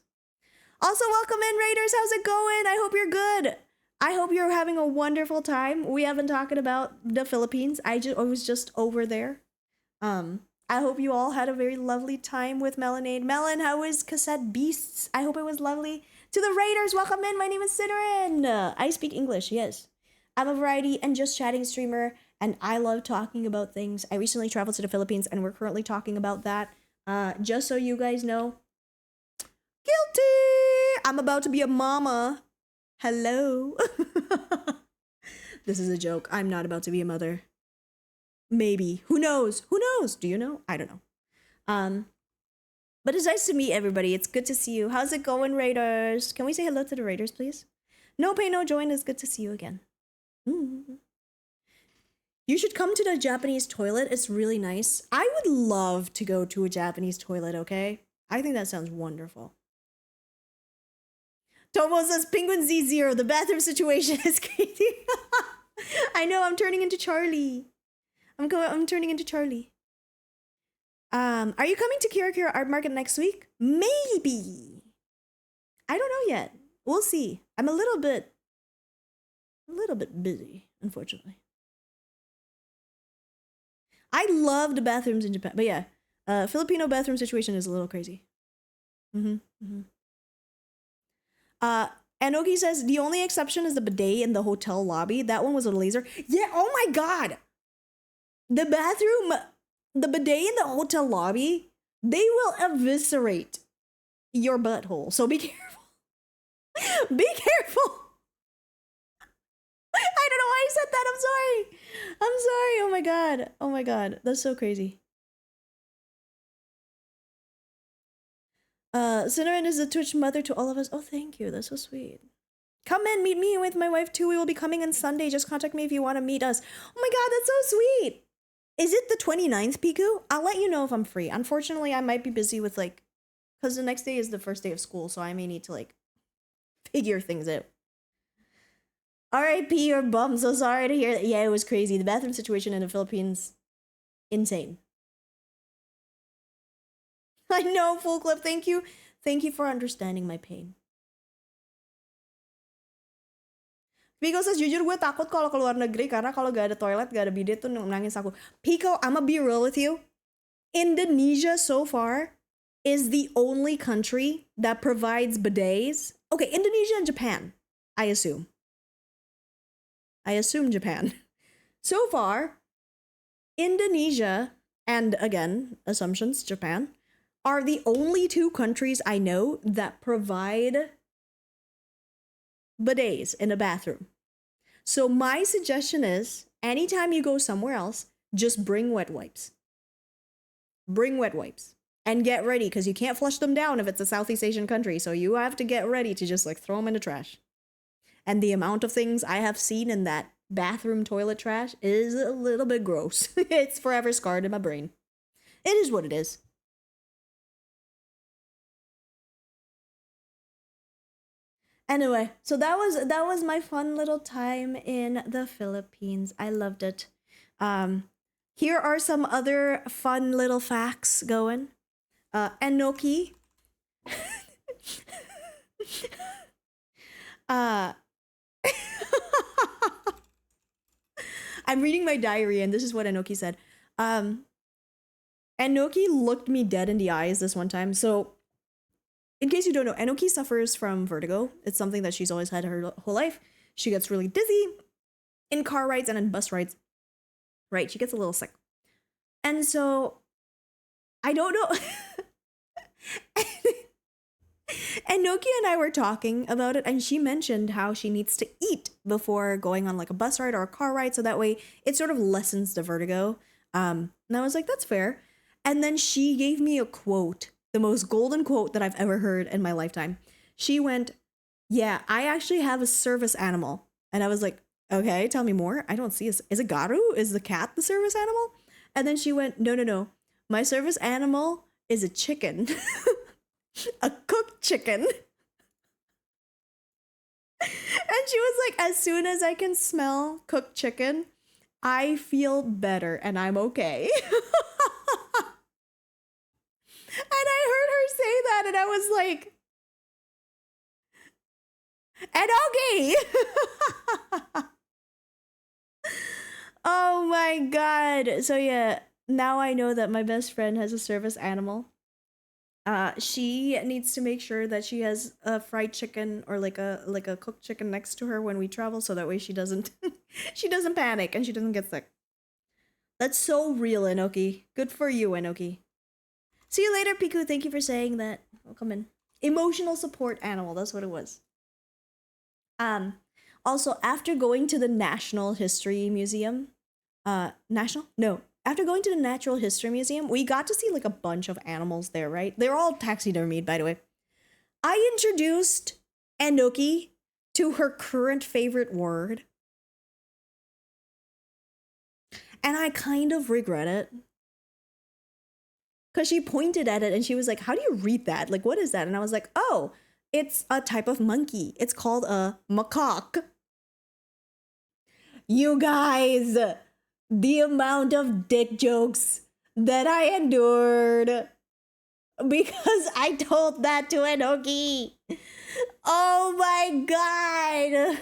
Also, welcome in, Raiders. How's it going? I hope you're good. I hope you're having a wonderful time. We haven't talked about the Philippines. I was just over there. I hope you all had a very lovely time with Melanade. Melon, how was Cassette Beasts? I hope it was lovely. To the Raiders, welcome in. My name is Cinnamon. I speak English, yes. I'm a variety and just chatting streamer, and I love talking about things. I recently traveled to the Philippines, and we're currently talking about that. Just so you guys know, guilty! I'm about to be a mama. Hello. This is a joke. I'm not about to be a mother. Maybe. Who knows? Who knows? Do you know? I don't know. But it's nice to meet everybody. It's good to see you. How's it going, Raiders? Can we say hello to the Raiders, please? No pay, no join. It's good to see you again. You should come to the Japanese toilet. It's really nice. I would love to go to a Japanese toilet, okay? I think that sounds wonderful. Tomo says Penguin Z0. The bathroom situation is crazy. I know, I'm turning into Charlie. I'm turning into Charlie. Are you coming to Kira Kira Art Market next week? Maybe. I don't know yet. We'll see. I'm a little bit busy, unfortunately. I love the bathrooms in Japan, but yeah, Filipino bathroom situation is a little crazy. Anoki says the only exception is the bidet in the hotel lobby. That one was a laser. Yeah. Oh my god. The bidet in the hotel lobby, they will eviscerate your butthole. So be careful. Be careful. I don't know why I said that. I'm sorry. Oh my god. Oh my god. That's so crazy. Cinnamon is a Twitch mother to all of us. Oh, thank you. That's so sweet. Come in, meet me with my wife too. We will be coming on Sunday. Just contact me if you want to meet us. Oh my god, that's so sweet. Is it the 29th, Piku? I'll let you know if I'm free. Unfortunately, I might be busy with because the next day is the first day of school, so I may need to figure things out. R.I.P. your bum. So sorry to hear that. Yeah, it was crazy. The bathroom situation in the Philippines, insane. I know, full clip. Thank you. Thank you for understanding my pain. Pico says, jujur gue takut kalau keluar negeri karena kalau gak ada toilet, gak ada bidet tuh nangis aku. Pico, I'ma be real with you. Indonesia so far is the only country that provides bidets. Okay, Indonesia and Japan, I assume. Japan. So far, Indonesia and, again, assumptions, Japan, are the only two countries I know that provide bidets in a bathroom. So my suggestion is, anytime you go somewhere else, just bring wet wipes. Bring wet wipes. And get ready, because you can't flush them down if it's a Southeast Asian country, so you have to get ready to just throw them in the trash. And the amount of things I have seen in that bathroom toilet trash is a little bit gross. It's forever scarred in my brain. It is what it is. Anyway, so that was my fun little time in the Philippines. I loved it. Here are some other fun little facts going. Enoki. I'm reading my diary, and this is what Enoki said. Enoki looked me dead in the eyes this one time. So, in case you don't know, Enoki suffers from vertigo. It's something that she's always had her whole life. She gets really dizzy in car rides and in bus rides. Right, she gets a little sick. And so, I don't know. Enoki and I were talking about it, and she mentioned how she needs to eat before going on a bus ride or a car ride, so that way it sort of lessens the vertigo. And I was like, that's fair. And then she gave me a quote, the most golden quote that I've ever heard in my lifetime. She went, yeah, I actually have a service animal. And I was like, okay, tell me more. I don't see is it Garu? Is the cat the service animal? And then she went, no. My service animal is a chicken. A cooked chicken. And she was like, as soon as I can smell cooked chicken, I feel better and I'm okay. And I heard her say that and I was like, and okay. Oh my god. So yeah, now I know that my best friend has a service animal. She needs to make sure that she has a fried chicken or like a cooked chicken next to her when we travel, so that way she doesn't she doesn't panic and she doesn't get sick. That's so real, Enoki. Good for you, Enoki. See you later, Piku. Thank you for saying that. Welcome in. Emotional support animal. That's what it was. Also, after going to the National History Museum, National? No. After going to the Natural History Museum, we got to see like a bunch of animals there, right? They're all taxidermied, by the way. I introduced Enoki to her current favorite word. And I kind of regret it. Because she pointed at it and she was like, how do you read that? Like, what is that? And I was like, oh, it's a type of monkey. It's called a macaque. You guys, the amount of dick jokes that I endured because I told that to Enoki. Oh my god.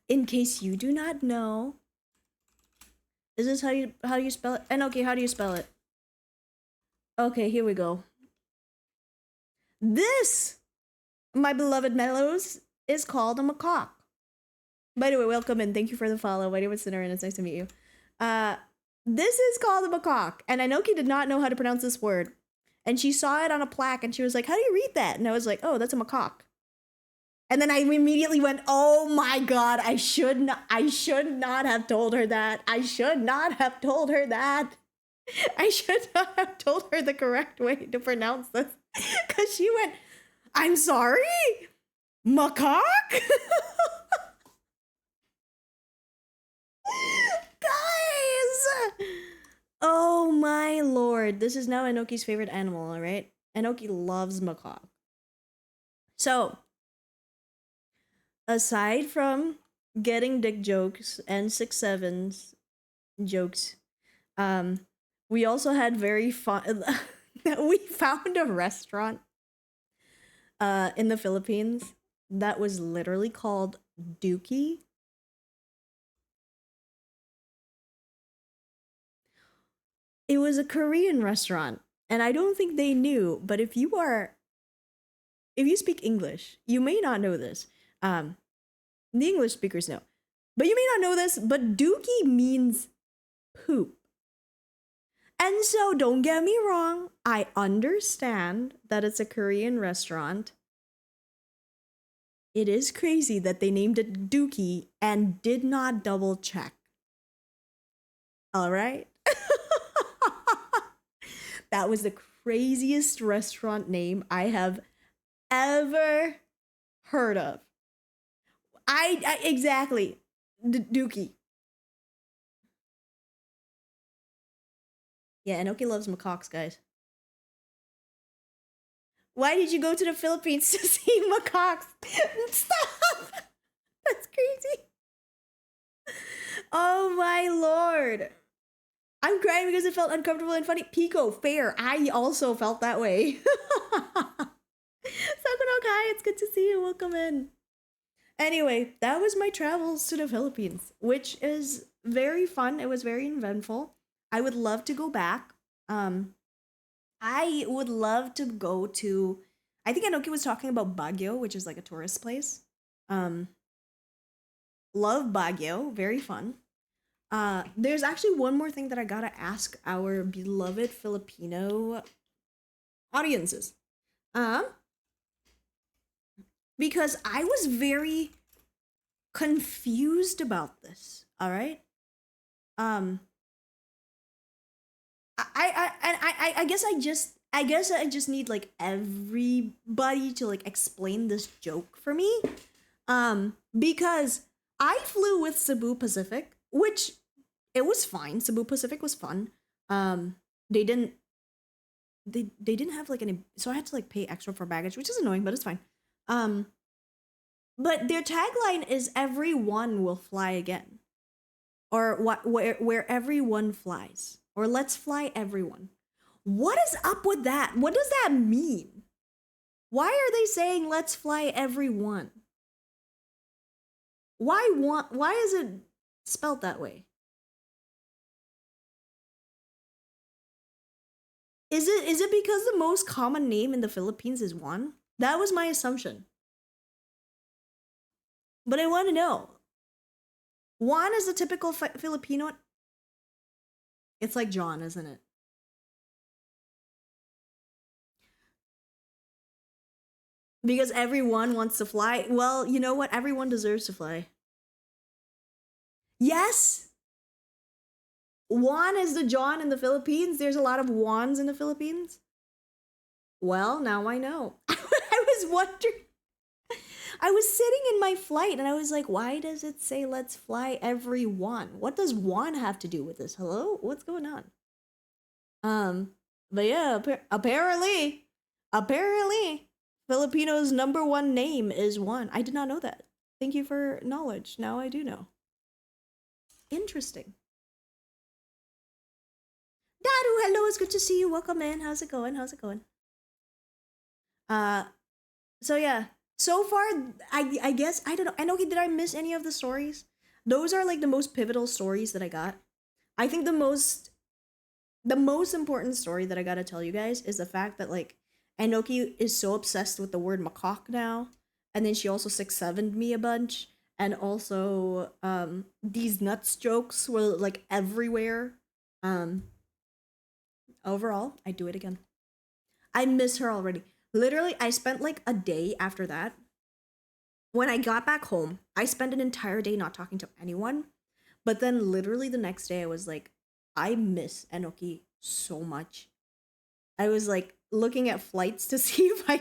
In case you do not know, is this how you spell it? Enoki, how do you spell it? Okay, here we go. This, my beloved mellows, is called a macaque. By the way, welcome and thank you for the follow. My name is Sinner and it's nice to meet you. This is called a macaque, and Enoki did not know how to pronounce this word. And she saw it on a plaque and she was like, how do you read that? And I was like, oh, that's a macaque. And then I immediately went, oh my god, I should not have told her that. I should not have told her that. I should not have told her the correct way to pronounce this. Because she went, I'm sorry? Macaque? Guys! Oh my lord. This is now Enoki's favorite animal, alright? Enoki loves macaque. So, aside from getting dick jokes and 6'7" jokes, we also had very fun. We found a restaurant in the Philippines that was literally called Dookie. It was a Korean restaurant, and I don't think they knew, but if you speak English, you may not know this. The English speakers know. But you may not know this, but Dookie means poop. And so, don't get me wrong, I understand that it's a Korean restaurant. It is crazy that they named it Dookie and did not double check. Alright? That was the craziest restaurant name I have ever heard of. I exactly. Dookie. Yeah, Enoki loves macaques, guys. Why did you go to the Philippines to see macaques? Stop! That's crazy. Oh my lord. I'm crying because it felt uncomfortable and funny. Pico, fair. I also felt that way. Sakuno Kai, it's good to see you. Welcome in. Anyway, that was my travels to the Philippines, which is very fun. It was very eventful. I would love to go back. I would love to go to. I think Enoki was talking about Baguio, which is like a tourist place. Love Baguio, very fun. There's actually one more thing that I gotta ask our beloved Filipino audiences. Because I was very confused about this. All right. I guess I just need like everybody to like explain this joke for me. Because I flew with Cebu Pacific, which it was fine. Cebu Pacific was fun. They didn't have like any, so I had to like pay extra for baggage, which is annoying, but it's fine. But their tagline is "Everyone will fly again," or where everyone flies, or "Let's fly everyone." What is up with that? What does that mean? Why are they saying "Let's fly everyone"? Why is it spelled that way? Is it because the most common name in the Philippines is Juan? That was my assumption. But I want to know. Juan is a typical Filipino. It's like John, isn't it? Because everyone wants to fly. Well, you know what? Everyone deserves to fly. Yes! Juan is the John in the Philippines. There's a lot of Juans in the Philippines. Well, now I know. I was wondering. I was sitting in my flight and I was like, why does it say let's fly everyone? What does Juan have to do with this? Hello? What's going on? But yeah, apparently, Filipino's number one name is Juan. I did not know that. Thank you for knowledge. Now I do know. Interesting. Daru, hello, it's good to see you. Welcome in. How's it going? How's it going? Uh, so yeah. So far, I guess I don't know. And okay, did I miss any of the stories? Those are like the most pivotal stories that I got. I think the most important story that I gotta tell you guys is the fact that like Enoki is so obsessed with the word macaque now, and then she also 6'7'd me a bunch, and also these nuts jokes were like everywhere. Um, Overall, I do it again. I miss her already. Literally, I spent like a day after that. When I got back home, I spent an entire day not talking to anyone. But then literally the next day I was like, I miss Enoki so much. I was like looking at flights to see if I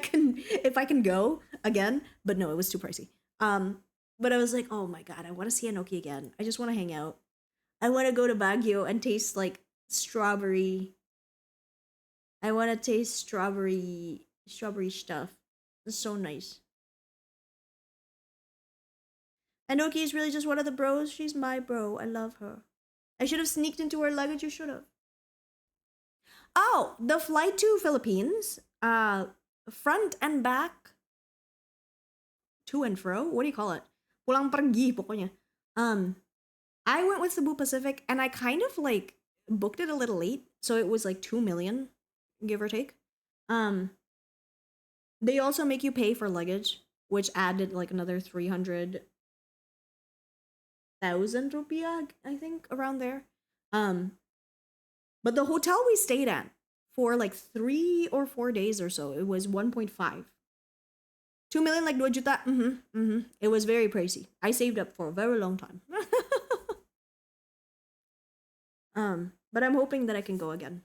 can go again, but no, it was too pricey. But I was like, oh my god, I want to see Enoki again. I just want to hang out. I want to go to Baguio and taste like strawberry. I want to taste strawberry stuff. It's so nice. Enoki is really just one of the bros. She's my bro. I love her. I should have sneaked into her luggage. You should have. Oh, the flight to Philippines. Front and back, to and fro. What do you call it? Pulang pergi pokoknya. Um, I went with Cebu Pacific, and I kind of like booked it a little late, so it was like 2 million, give or take. Um, they also make you pay for luggage, which added like another 300,000 rupiah, I think, around there. Um, but the hotel we stayed at for like 3 or 4 days or so, it was 1.5. 2 million, like 2 juta. It was very pricey. I saved up for a very long time. But I'm hoping that I can go again.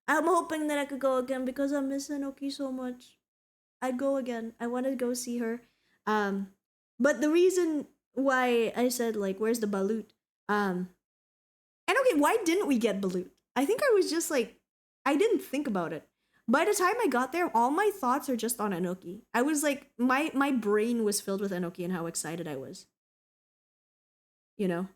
I'm hoping that I could go again because I miss Enoki so much. I'd go again. I want to go see her. Um, but the reason why I said like, where's the balut? And okay, why didn't we get balut? I think I was just like, I didn't think about it. By the time I got there, all my thoughts are just on Enoki. I was like, my brain was filled with Enoki and how excited I was. You know,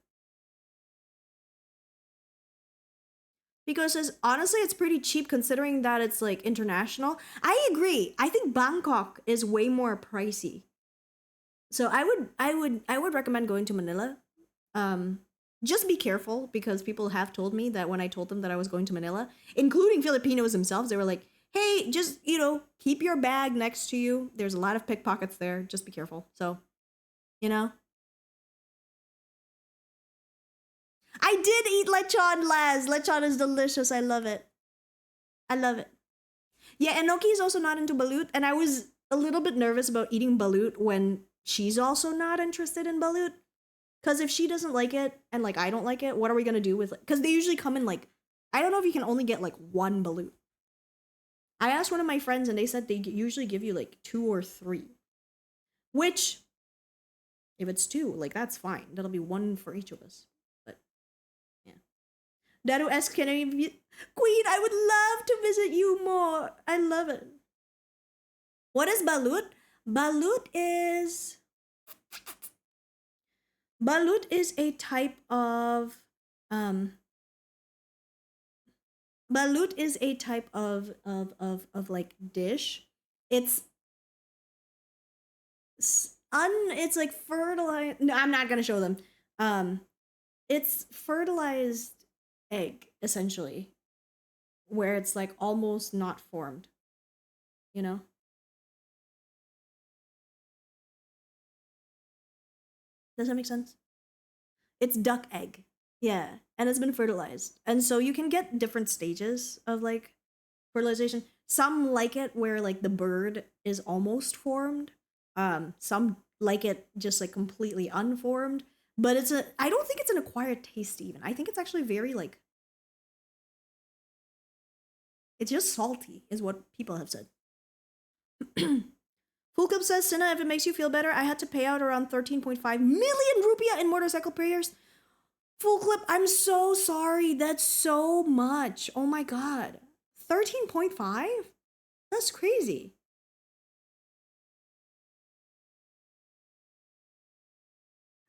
because honestly, it's pretty cheap considering that it's like international. I agree. I think Bangkok is way more pricey. So I would recommend going to Manila. Um, just be careful because people have told me that when I told them that I was going to Manila, including Filipinos themselves, they were like, "Hey, just keep your bag next to you. There's a lot of pickpockets there. Just be careful." So, you know, I did eat lechon, Laz. Lechon is delicious. I love it. I love it. Yeah, Enoki is also not into balut, and I was a little bit nervous about eating balut when she's also not interested in balut. Because if she doesn't like it and like I don't like it, what are we gonna do with it? Because they usually come in like, I don't know if you can only get like one balut. I asked one of my friends and they said they usually give you like two or three. Which, if it's two, like that's fine. That'll be one for each of us. But yeah. Daru asks, can any of you, Queen, I would love to visit you more. I love it. What is balut? Balut is Balut is a type of um balut is a type of like dish. It's it's like fertilized. No, I'm not gonna show them. Um, it's fertilized egg essentially, where it's like almost not formed. You know, does that make sense? It's duck egg. Yeah, and it's been fertilized. And so you can get different stages of like fertilization. Some like it where like the bird is almost formed. Some like it just like completely unformed. But I don't think it's an acquired taste even. I think it's actually very like, it's just salty, is what people have said. Full Clip says, Sinna, if it makes you feel better, I had to pay out around 13.5 million rupiah in motorcycle prayers. Full Clip, I'm so sorry. That's so much. Oh my god. 13.5? That's crazy.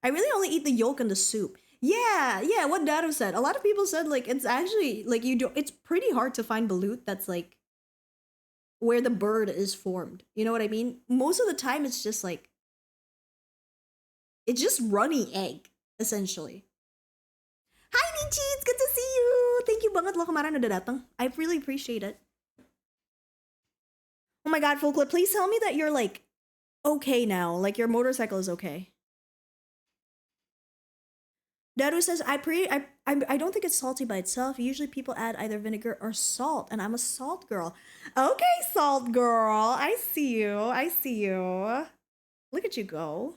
I really only eat the yolk and the soup. Yeah, what Daru said. A lot of people said like it's actually like it's pretty hard to find balut that's like where the bird is formed. You know what I mean? Most of the time it's just like it's just runny egg, essentially. Hi Nichi, it's good to see you. Thank you banget lo kemarin udah datang. I really appreciate it. Oh my god, Full Clip, please tell me that you're like okay now. Like your motorcycle is okay. Daru says, I don't think it's salty by itself. Usually people add either vinegar or salt, and I'm a salt girl. Okay, salt girl. I see you. I see you. Look at you go.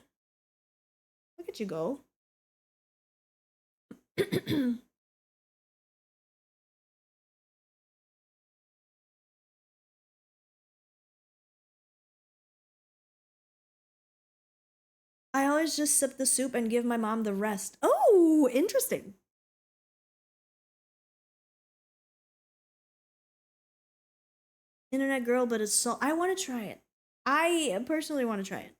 Look at you go. I always just sip the soup and give my mom the rest. Oh, interesting. Internet girl, but it's salt. I want to try it. I personally want to try it.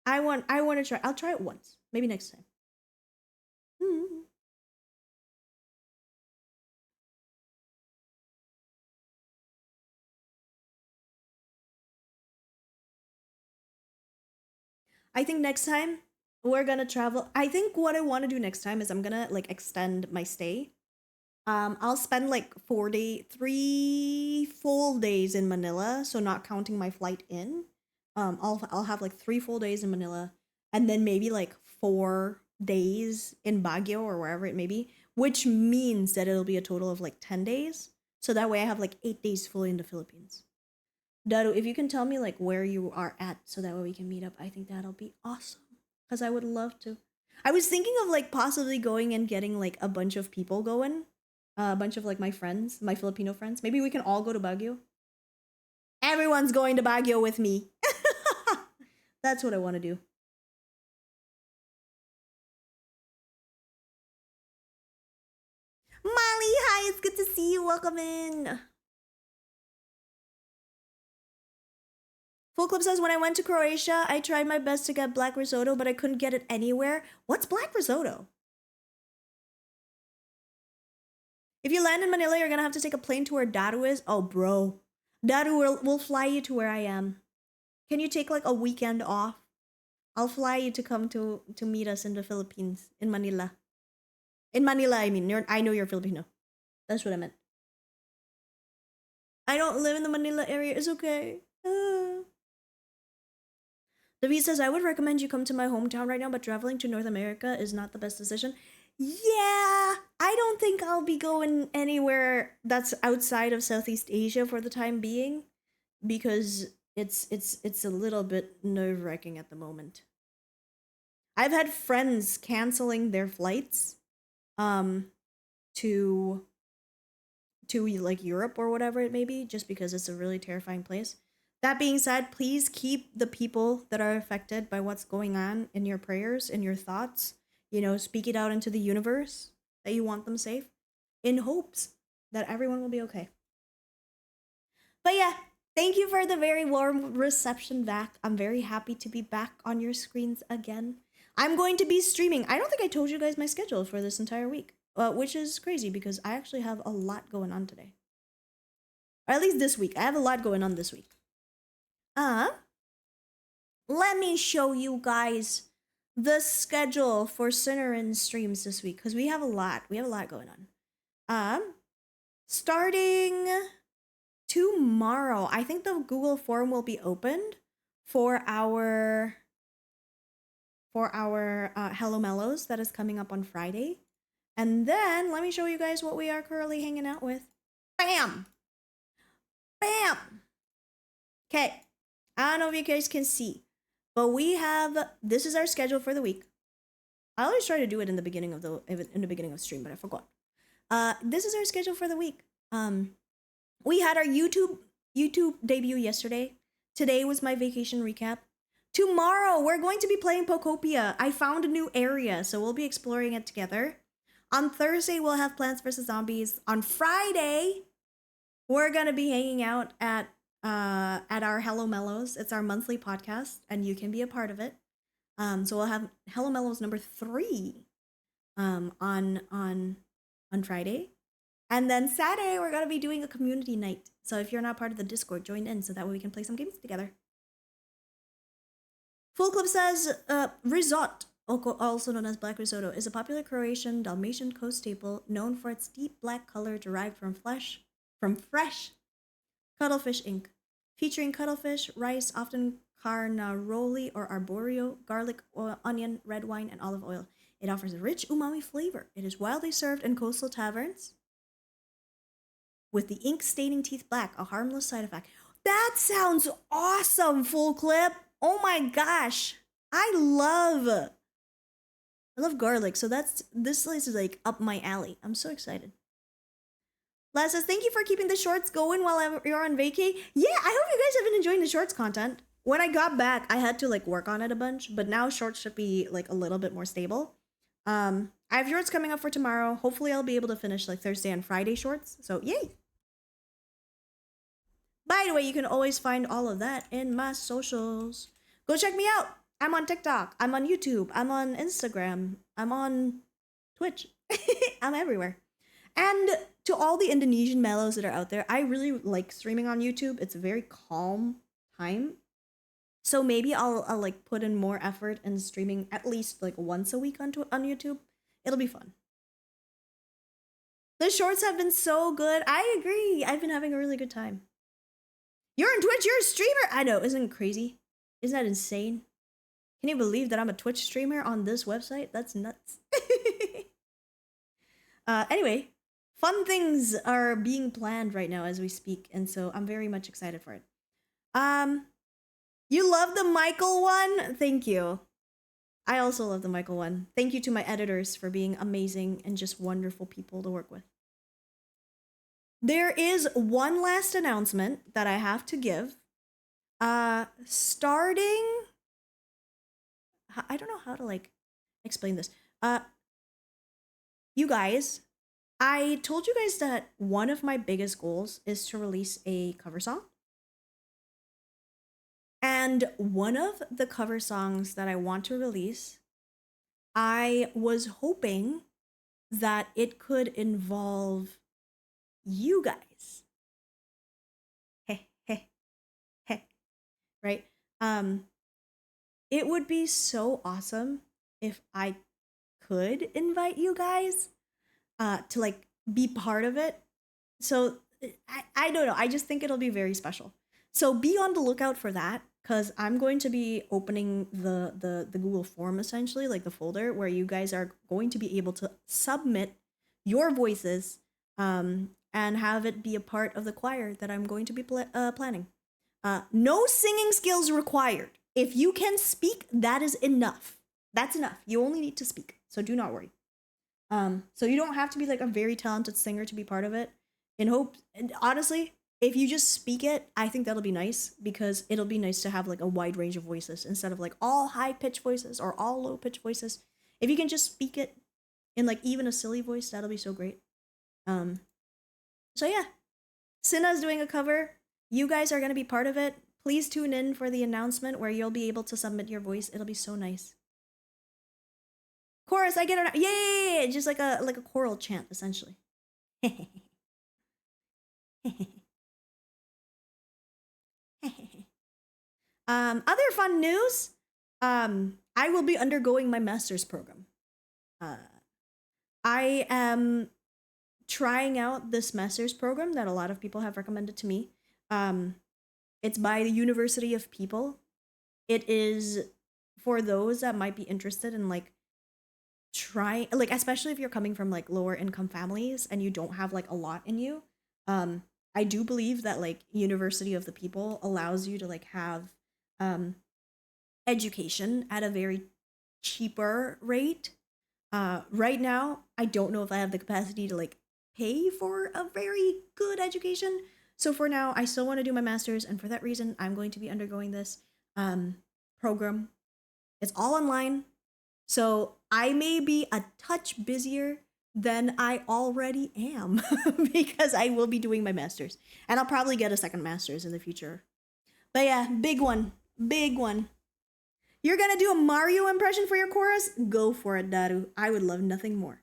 I want to try. I'll try it once. Maybe next time. Mm-hmm. I think next time we're gonna travel. I think what I want to do next time is I'm gonna like extend my stay. I'll spend like 3 full days in Manila, so not counting my flight in. I'll have like 3 full days in Manila, and then maybe like 4 days in Baguio or wherever it may be, which means that it'll be a total of like 10 days. So that way I have like 8 days fully in the Philippines. Daru, if you can tell me like where you are at, so that way we can meet up, I think that'll be awesome. Cause I would love to. I was thinking of like possibly going and getting like a bunch of people going, a bunch of like my friends, my Filipino friends. Maybe we can all go to Baguio. Everyone's going to Baguio with me. That's what I want to do. Molly, hi, it's good to see you. Welcome in. Full Clip says, when I went to Croatia, I tried my best to get black risotto, but I couldn't get it anywhere. What's black risotto? If you land in Manila, you're gonna have to take a plane to where Daru is. Oh, bro. Daru will fly you to where I am. Can you take like a weekend off? I'll fly you to come to meet us in the Philippines, in Manila. In Manila, I mean. I know you're Filipino. That's what I meant. I don't live in the Manila area. It's okay. David says, I would recommend you come to my hometown right now, but traveling to North America is not the best decision. Yeah, I don't think I'll be going anywhere that's outside of Southeast Asia for the time being, because it's a little bit nerve-wracking at the moment. I've had friends canceling their flights to like Europe or whatever it may be, just because it's a really terrifying place. That being said, please keep the people that are affected by what's going on in your prayers, in your thoughts. You know, speak it out into the universe that you want them safe, in hopes that everyone will be okay. But yeah, thank you for the very warm reception back. I'm very happy to be back on your screens again. I'm going to be streaming. I don't think I told you guys my schedule for this entire week, which is crazy because I actually have a lot going on today. Or at least this week. I have a lot going on this week. Let me show you guys the schedule for Cinneren streams this week, because we have a lot. We have a lot going on. Starting tomorrow, I think the Google form will be opened for our Hello Mellows that is coming up on Friday. And then let me show you guys what we are currently hanging out with. Bam! Bam! Okay. I don't know if you guys can see, but this is our schedule for the week. I always try to do it in the beginning of stream, but I forgot. This is our schedule for the week. We had our YouTube debut yesterday. Today was my vacation recap. Tomorrow we're going to be playing Pokopia. I found a new area, so we'll be exploring it together. On Thursday we'll have Plants vs Zombies. On Friday, we're gonna be hanging out at our Hello Mellows. It's our monthly podcast, and you can be a part of it. So we'll have Hello Mellows number 3 on Friday. And then Saturday, we're going to be doing a community night. So if you're not part of the Discord, join in so that way we can play some games together. Full Clip says, risotto, also known as black risotto, is a popular Croatian Dalmatian coast staple known for its deep black color derived from fresh cuttlefish ink. Featuring cuttlefish, rice, often carnaroli or arborio, garlic, onion, red wine, and olive oil. It offers a rich umami flavor. It is widely served in coastal taverns, with the ink staining teeth black, a harmless side effect. That sounds awesome, Full Clip. Oh my gosh. I love garlic, so this slice is like up my alley. I'm so excited. Laz says, thank you for keeping the shorts going while you're on vacay. Yeah, I hope you guys have been enjoying the shorts content. When I got back, I had to like work on it a bunch, but now shorts should be like a little bit more stable. I have shorts coming up for tomorrow. Hopefully I'll be able to finish like Thursday and Friday shorts, so yay! By the way, you can always find all of that in my socials. Go check me out. I'm on TikTok. I'm on YouTube. I'm on Instagram. I'm on Twitch. I'm everywhere. And to all the Indonesian mellows that are out there, I really like streaming on YouTube. It's a very calm time. So maybe I'll like put in more effort in streaming at least like once a week on YouTube. It'll be fun. The shorts have been so good. I agree. I've been having a really good time. You're on Twitch, you're a streamer! I know, isn't it crazy? Isn't that insane? Can you believe that I'm a Twitch streamer on this website? That's nuts. Anyway, fun things are being planned right now as we speak, and so I'm very much excited for it. You love the Michael one? Thank you. I also love the Michael one. Thank you to my editors for being amazing and just wonderful people to work with. There is one last announcement that I have to give. Starting... I don't know how to, like, explain this. You guys, I told you guys that one of my biggest goals is to release a cover song. And one of the cover songs that I want to release, I was hoping that it could involve you guys. Heh, heh, heh. Right? It would be so awesome if I could invite you guys to like be part of it. So I don't know. I just think it'll be very special. So be on the lookout for that, because I'm going to be opening the Google form, essentially, like the folder where you guys are going to be able to submit your voices and have it be a part of the choir that I'm going to be planning. No singing skills required. If you can speak, that is enough. That's enough. You only need to speak, so do not worry. So you don't have to be like a very talented singer to be part of it. And honestly, if you just speak it, I think that'll be nice, because it'll be nice to have like a wide range of voices instead of like all high-pitched voices or all low-pitched voices. If you can just speak it in like even a silly voice, that'll be so great. So yeah, Cinna's doing a cover. You guys are going to be part of it. Please tune in for the announcement where you'll be able to submit your voice. It'll be so nice. Chorus, I get it. Yay! Just like a choral chant, essentially. Other fun news. I will be undergoing my master's program. I am trying out this master's program that a lot of people have recommended to me. It's by the University of People. it is for those that might be interested in like try like especially if you're coming from like lower income families and you don't have like a lot in you. um I do believe that like University of the People allows you to like have um education at a very cheaper rate. Right now I don't know if I have the capacity to like pay for a very good education, so for now I still want to do my master's, and for that reason I'm going to be undergoing this um program. It's all online, so I may be a touch busier than I already am because I will be doing my master's. And I'll probably get a second master's in the future. But yeah, big one. Big one. You're gonna do a Mario impression for your chorus? Go for it, Daru. I would love nothing more.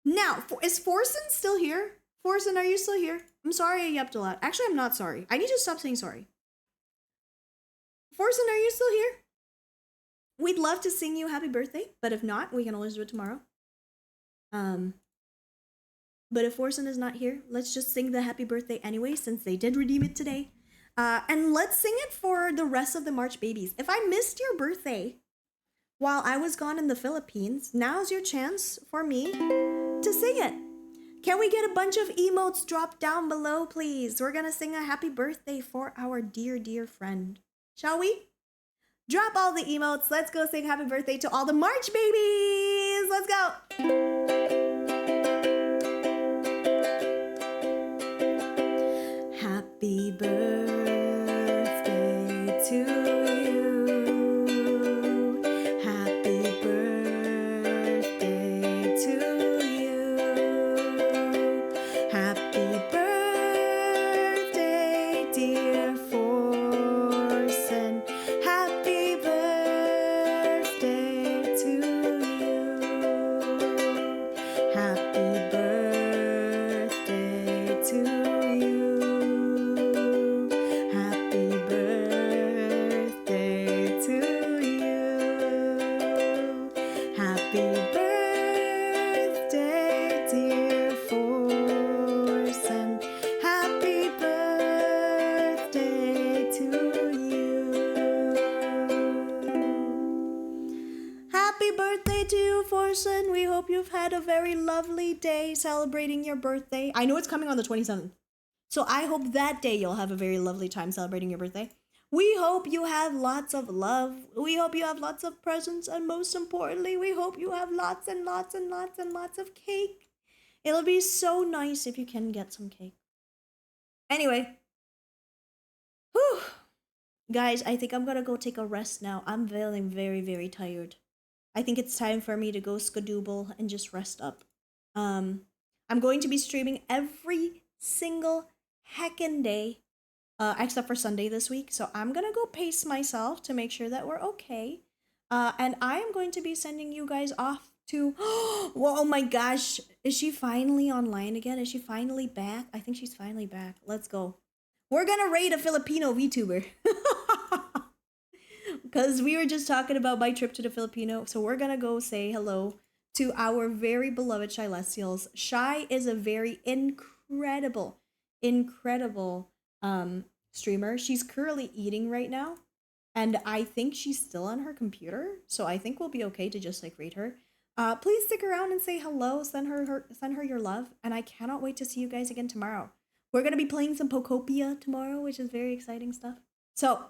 Now, is Forsen still here? Forsen, are you still here? I'm sorry I yapped a lot. Actually, I'm not sorry. I need to stop saying sorry. Forsen, are you still here? We'd love to sing you happy birthday, but if not, we can always do it tomorrow. Um, but if Forsen is not here, let's just sing the happy birthday anyway, since they did redeem it today. And let's sing it for the rest of the March babies. If I missed your birthday while I was gone in the Philippines, now's your chance for me to sing it. Can we get a bunch of emotes dropped down below, please? We're gonna sing a happy birthday for our dear, dear friend. Shall we? Drop all the emotes. Let's go sing happy birthday to all the March babies. Let's go. Happy birthday to you. Happy birthday to you. Happy birthday, dear Forsen. Happy birthday to you. Happy birthday to you. Happy birthday to you. Happy birthday, dear Forsen. Happy birthday to you. Happy birthday to you, Forsen. We hope you've had a very lovely day celebrating your birthday. I know it's coming on the 27th. So I hope that day you'll have a very lovely time celebrating your birthday. We hope you have lots of love. We hope you have lots of presents. And most importantly, we hope you have lots and lots and lots and lots of cake. It'll be so nice if you can get some cake. Anyway. Whew. Guys, I think I'm gonna go take a rest now. I'm feeling very, very tired. I think it's time for me to go skadooble and just rest up. I'm going to be streaming every single heckin' day, except for Sunday this week. So I'm gonna go pace myself to make sure that we're okay. And I am going to be sending you guys off to. Whoa, oh my gosh, is she finally online again? Is she finally back? I think she's finally back. Let's go. We're gonna raid a Filipino VTuber. Because we were just talking about my trip to the Filipino. So we're gonna go say hello to our very beloved Shylestials. Shy is a very incredible streamer. She's currently eating right now, and I think she's still on her computer, so I think we'll be okay to just like rate her. Please stick around and say hello. Send her your love, and I cannot wait to see you guys again tomorrow. We're gonna be playing some Pokopia tomorrow, which is very exciting stuff. So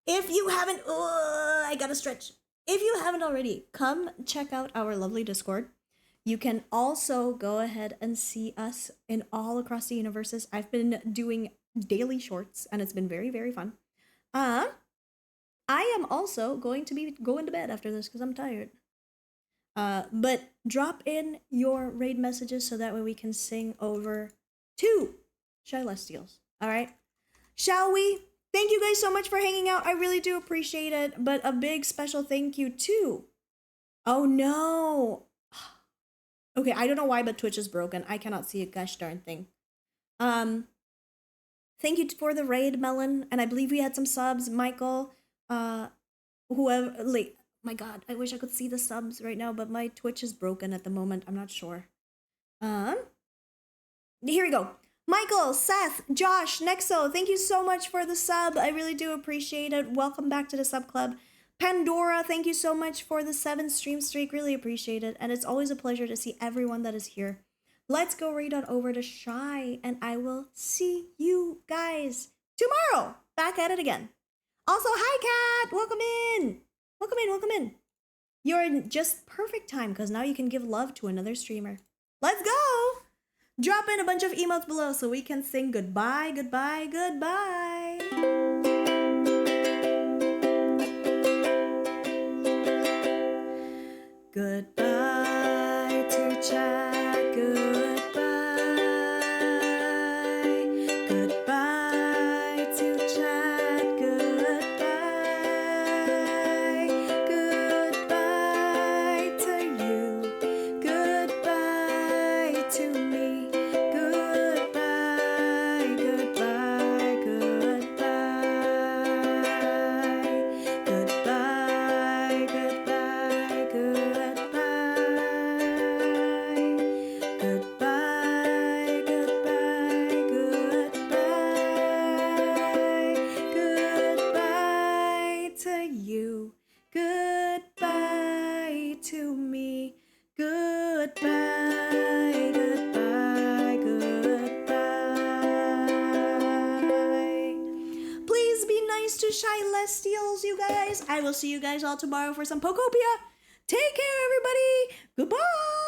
if you haven't, I gotta stretch. If you haven't already, come check out our lovely Discord. You can also go ahead and see us in all across the universes. I've been doing daily shorts, and it's been very, very fun. I am also going to be going to bed after this because I'm tired. But drop in your raid messages so that way we can sing over to Shylestials. All right? Shall we? Thank you guys so much for hanging out. I really do appreciate it. But a big special thank you to... Oh no! Okay, I don't know why, but Twitch is broken. I cannot see a gosh darn thing. Thank you for the raid, Melon. And I believe we had some subs. Michael, whoever... Like, my god, I wish I could see the subs right now, but my Twitch is broken at the moment. I'm not sure. Here we go. Michael, Seth, Josh, Nexo, thank you so much for the sub. I really do appreciate it. Welcome back to the sub club. Pandora, thank you so much for the 7 stream streak. Really appreciate it. And it's always a pleasure to see everyone that is here. Let's go read on over to Shy, and I will see you guys tomorrow. Back at it again. Also, hi, Kat. Welcome in. Welcome in, welcome in. You're in just perfect time because now you can give love to another streamer. Let's go. Drop in a bunch of emotes below so we can sing goodbye, goodbye, goodbye. Goodbye to chat, goodbye. Goodbye to chat, goodbye. Goodbye to you, goodbye to me. Goodbye, goodbye, goodbye. Goodbye, goodbye, goodbye. Goodbye, goodbye, goodbye. Goodbye to you. Goodbye to me. Goodbye, goodbye, goodbye. Please be nice to Shy Celestials, you guys. I will see you guys all tomorrow for some Pokopia. Take care, everybody. Goodbye.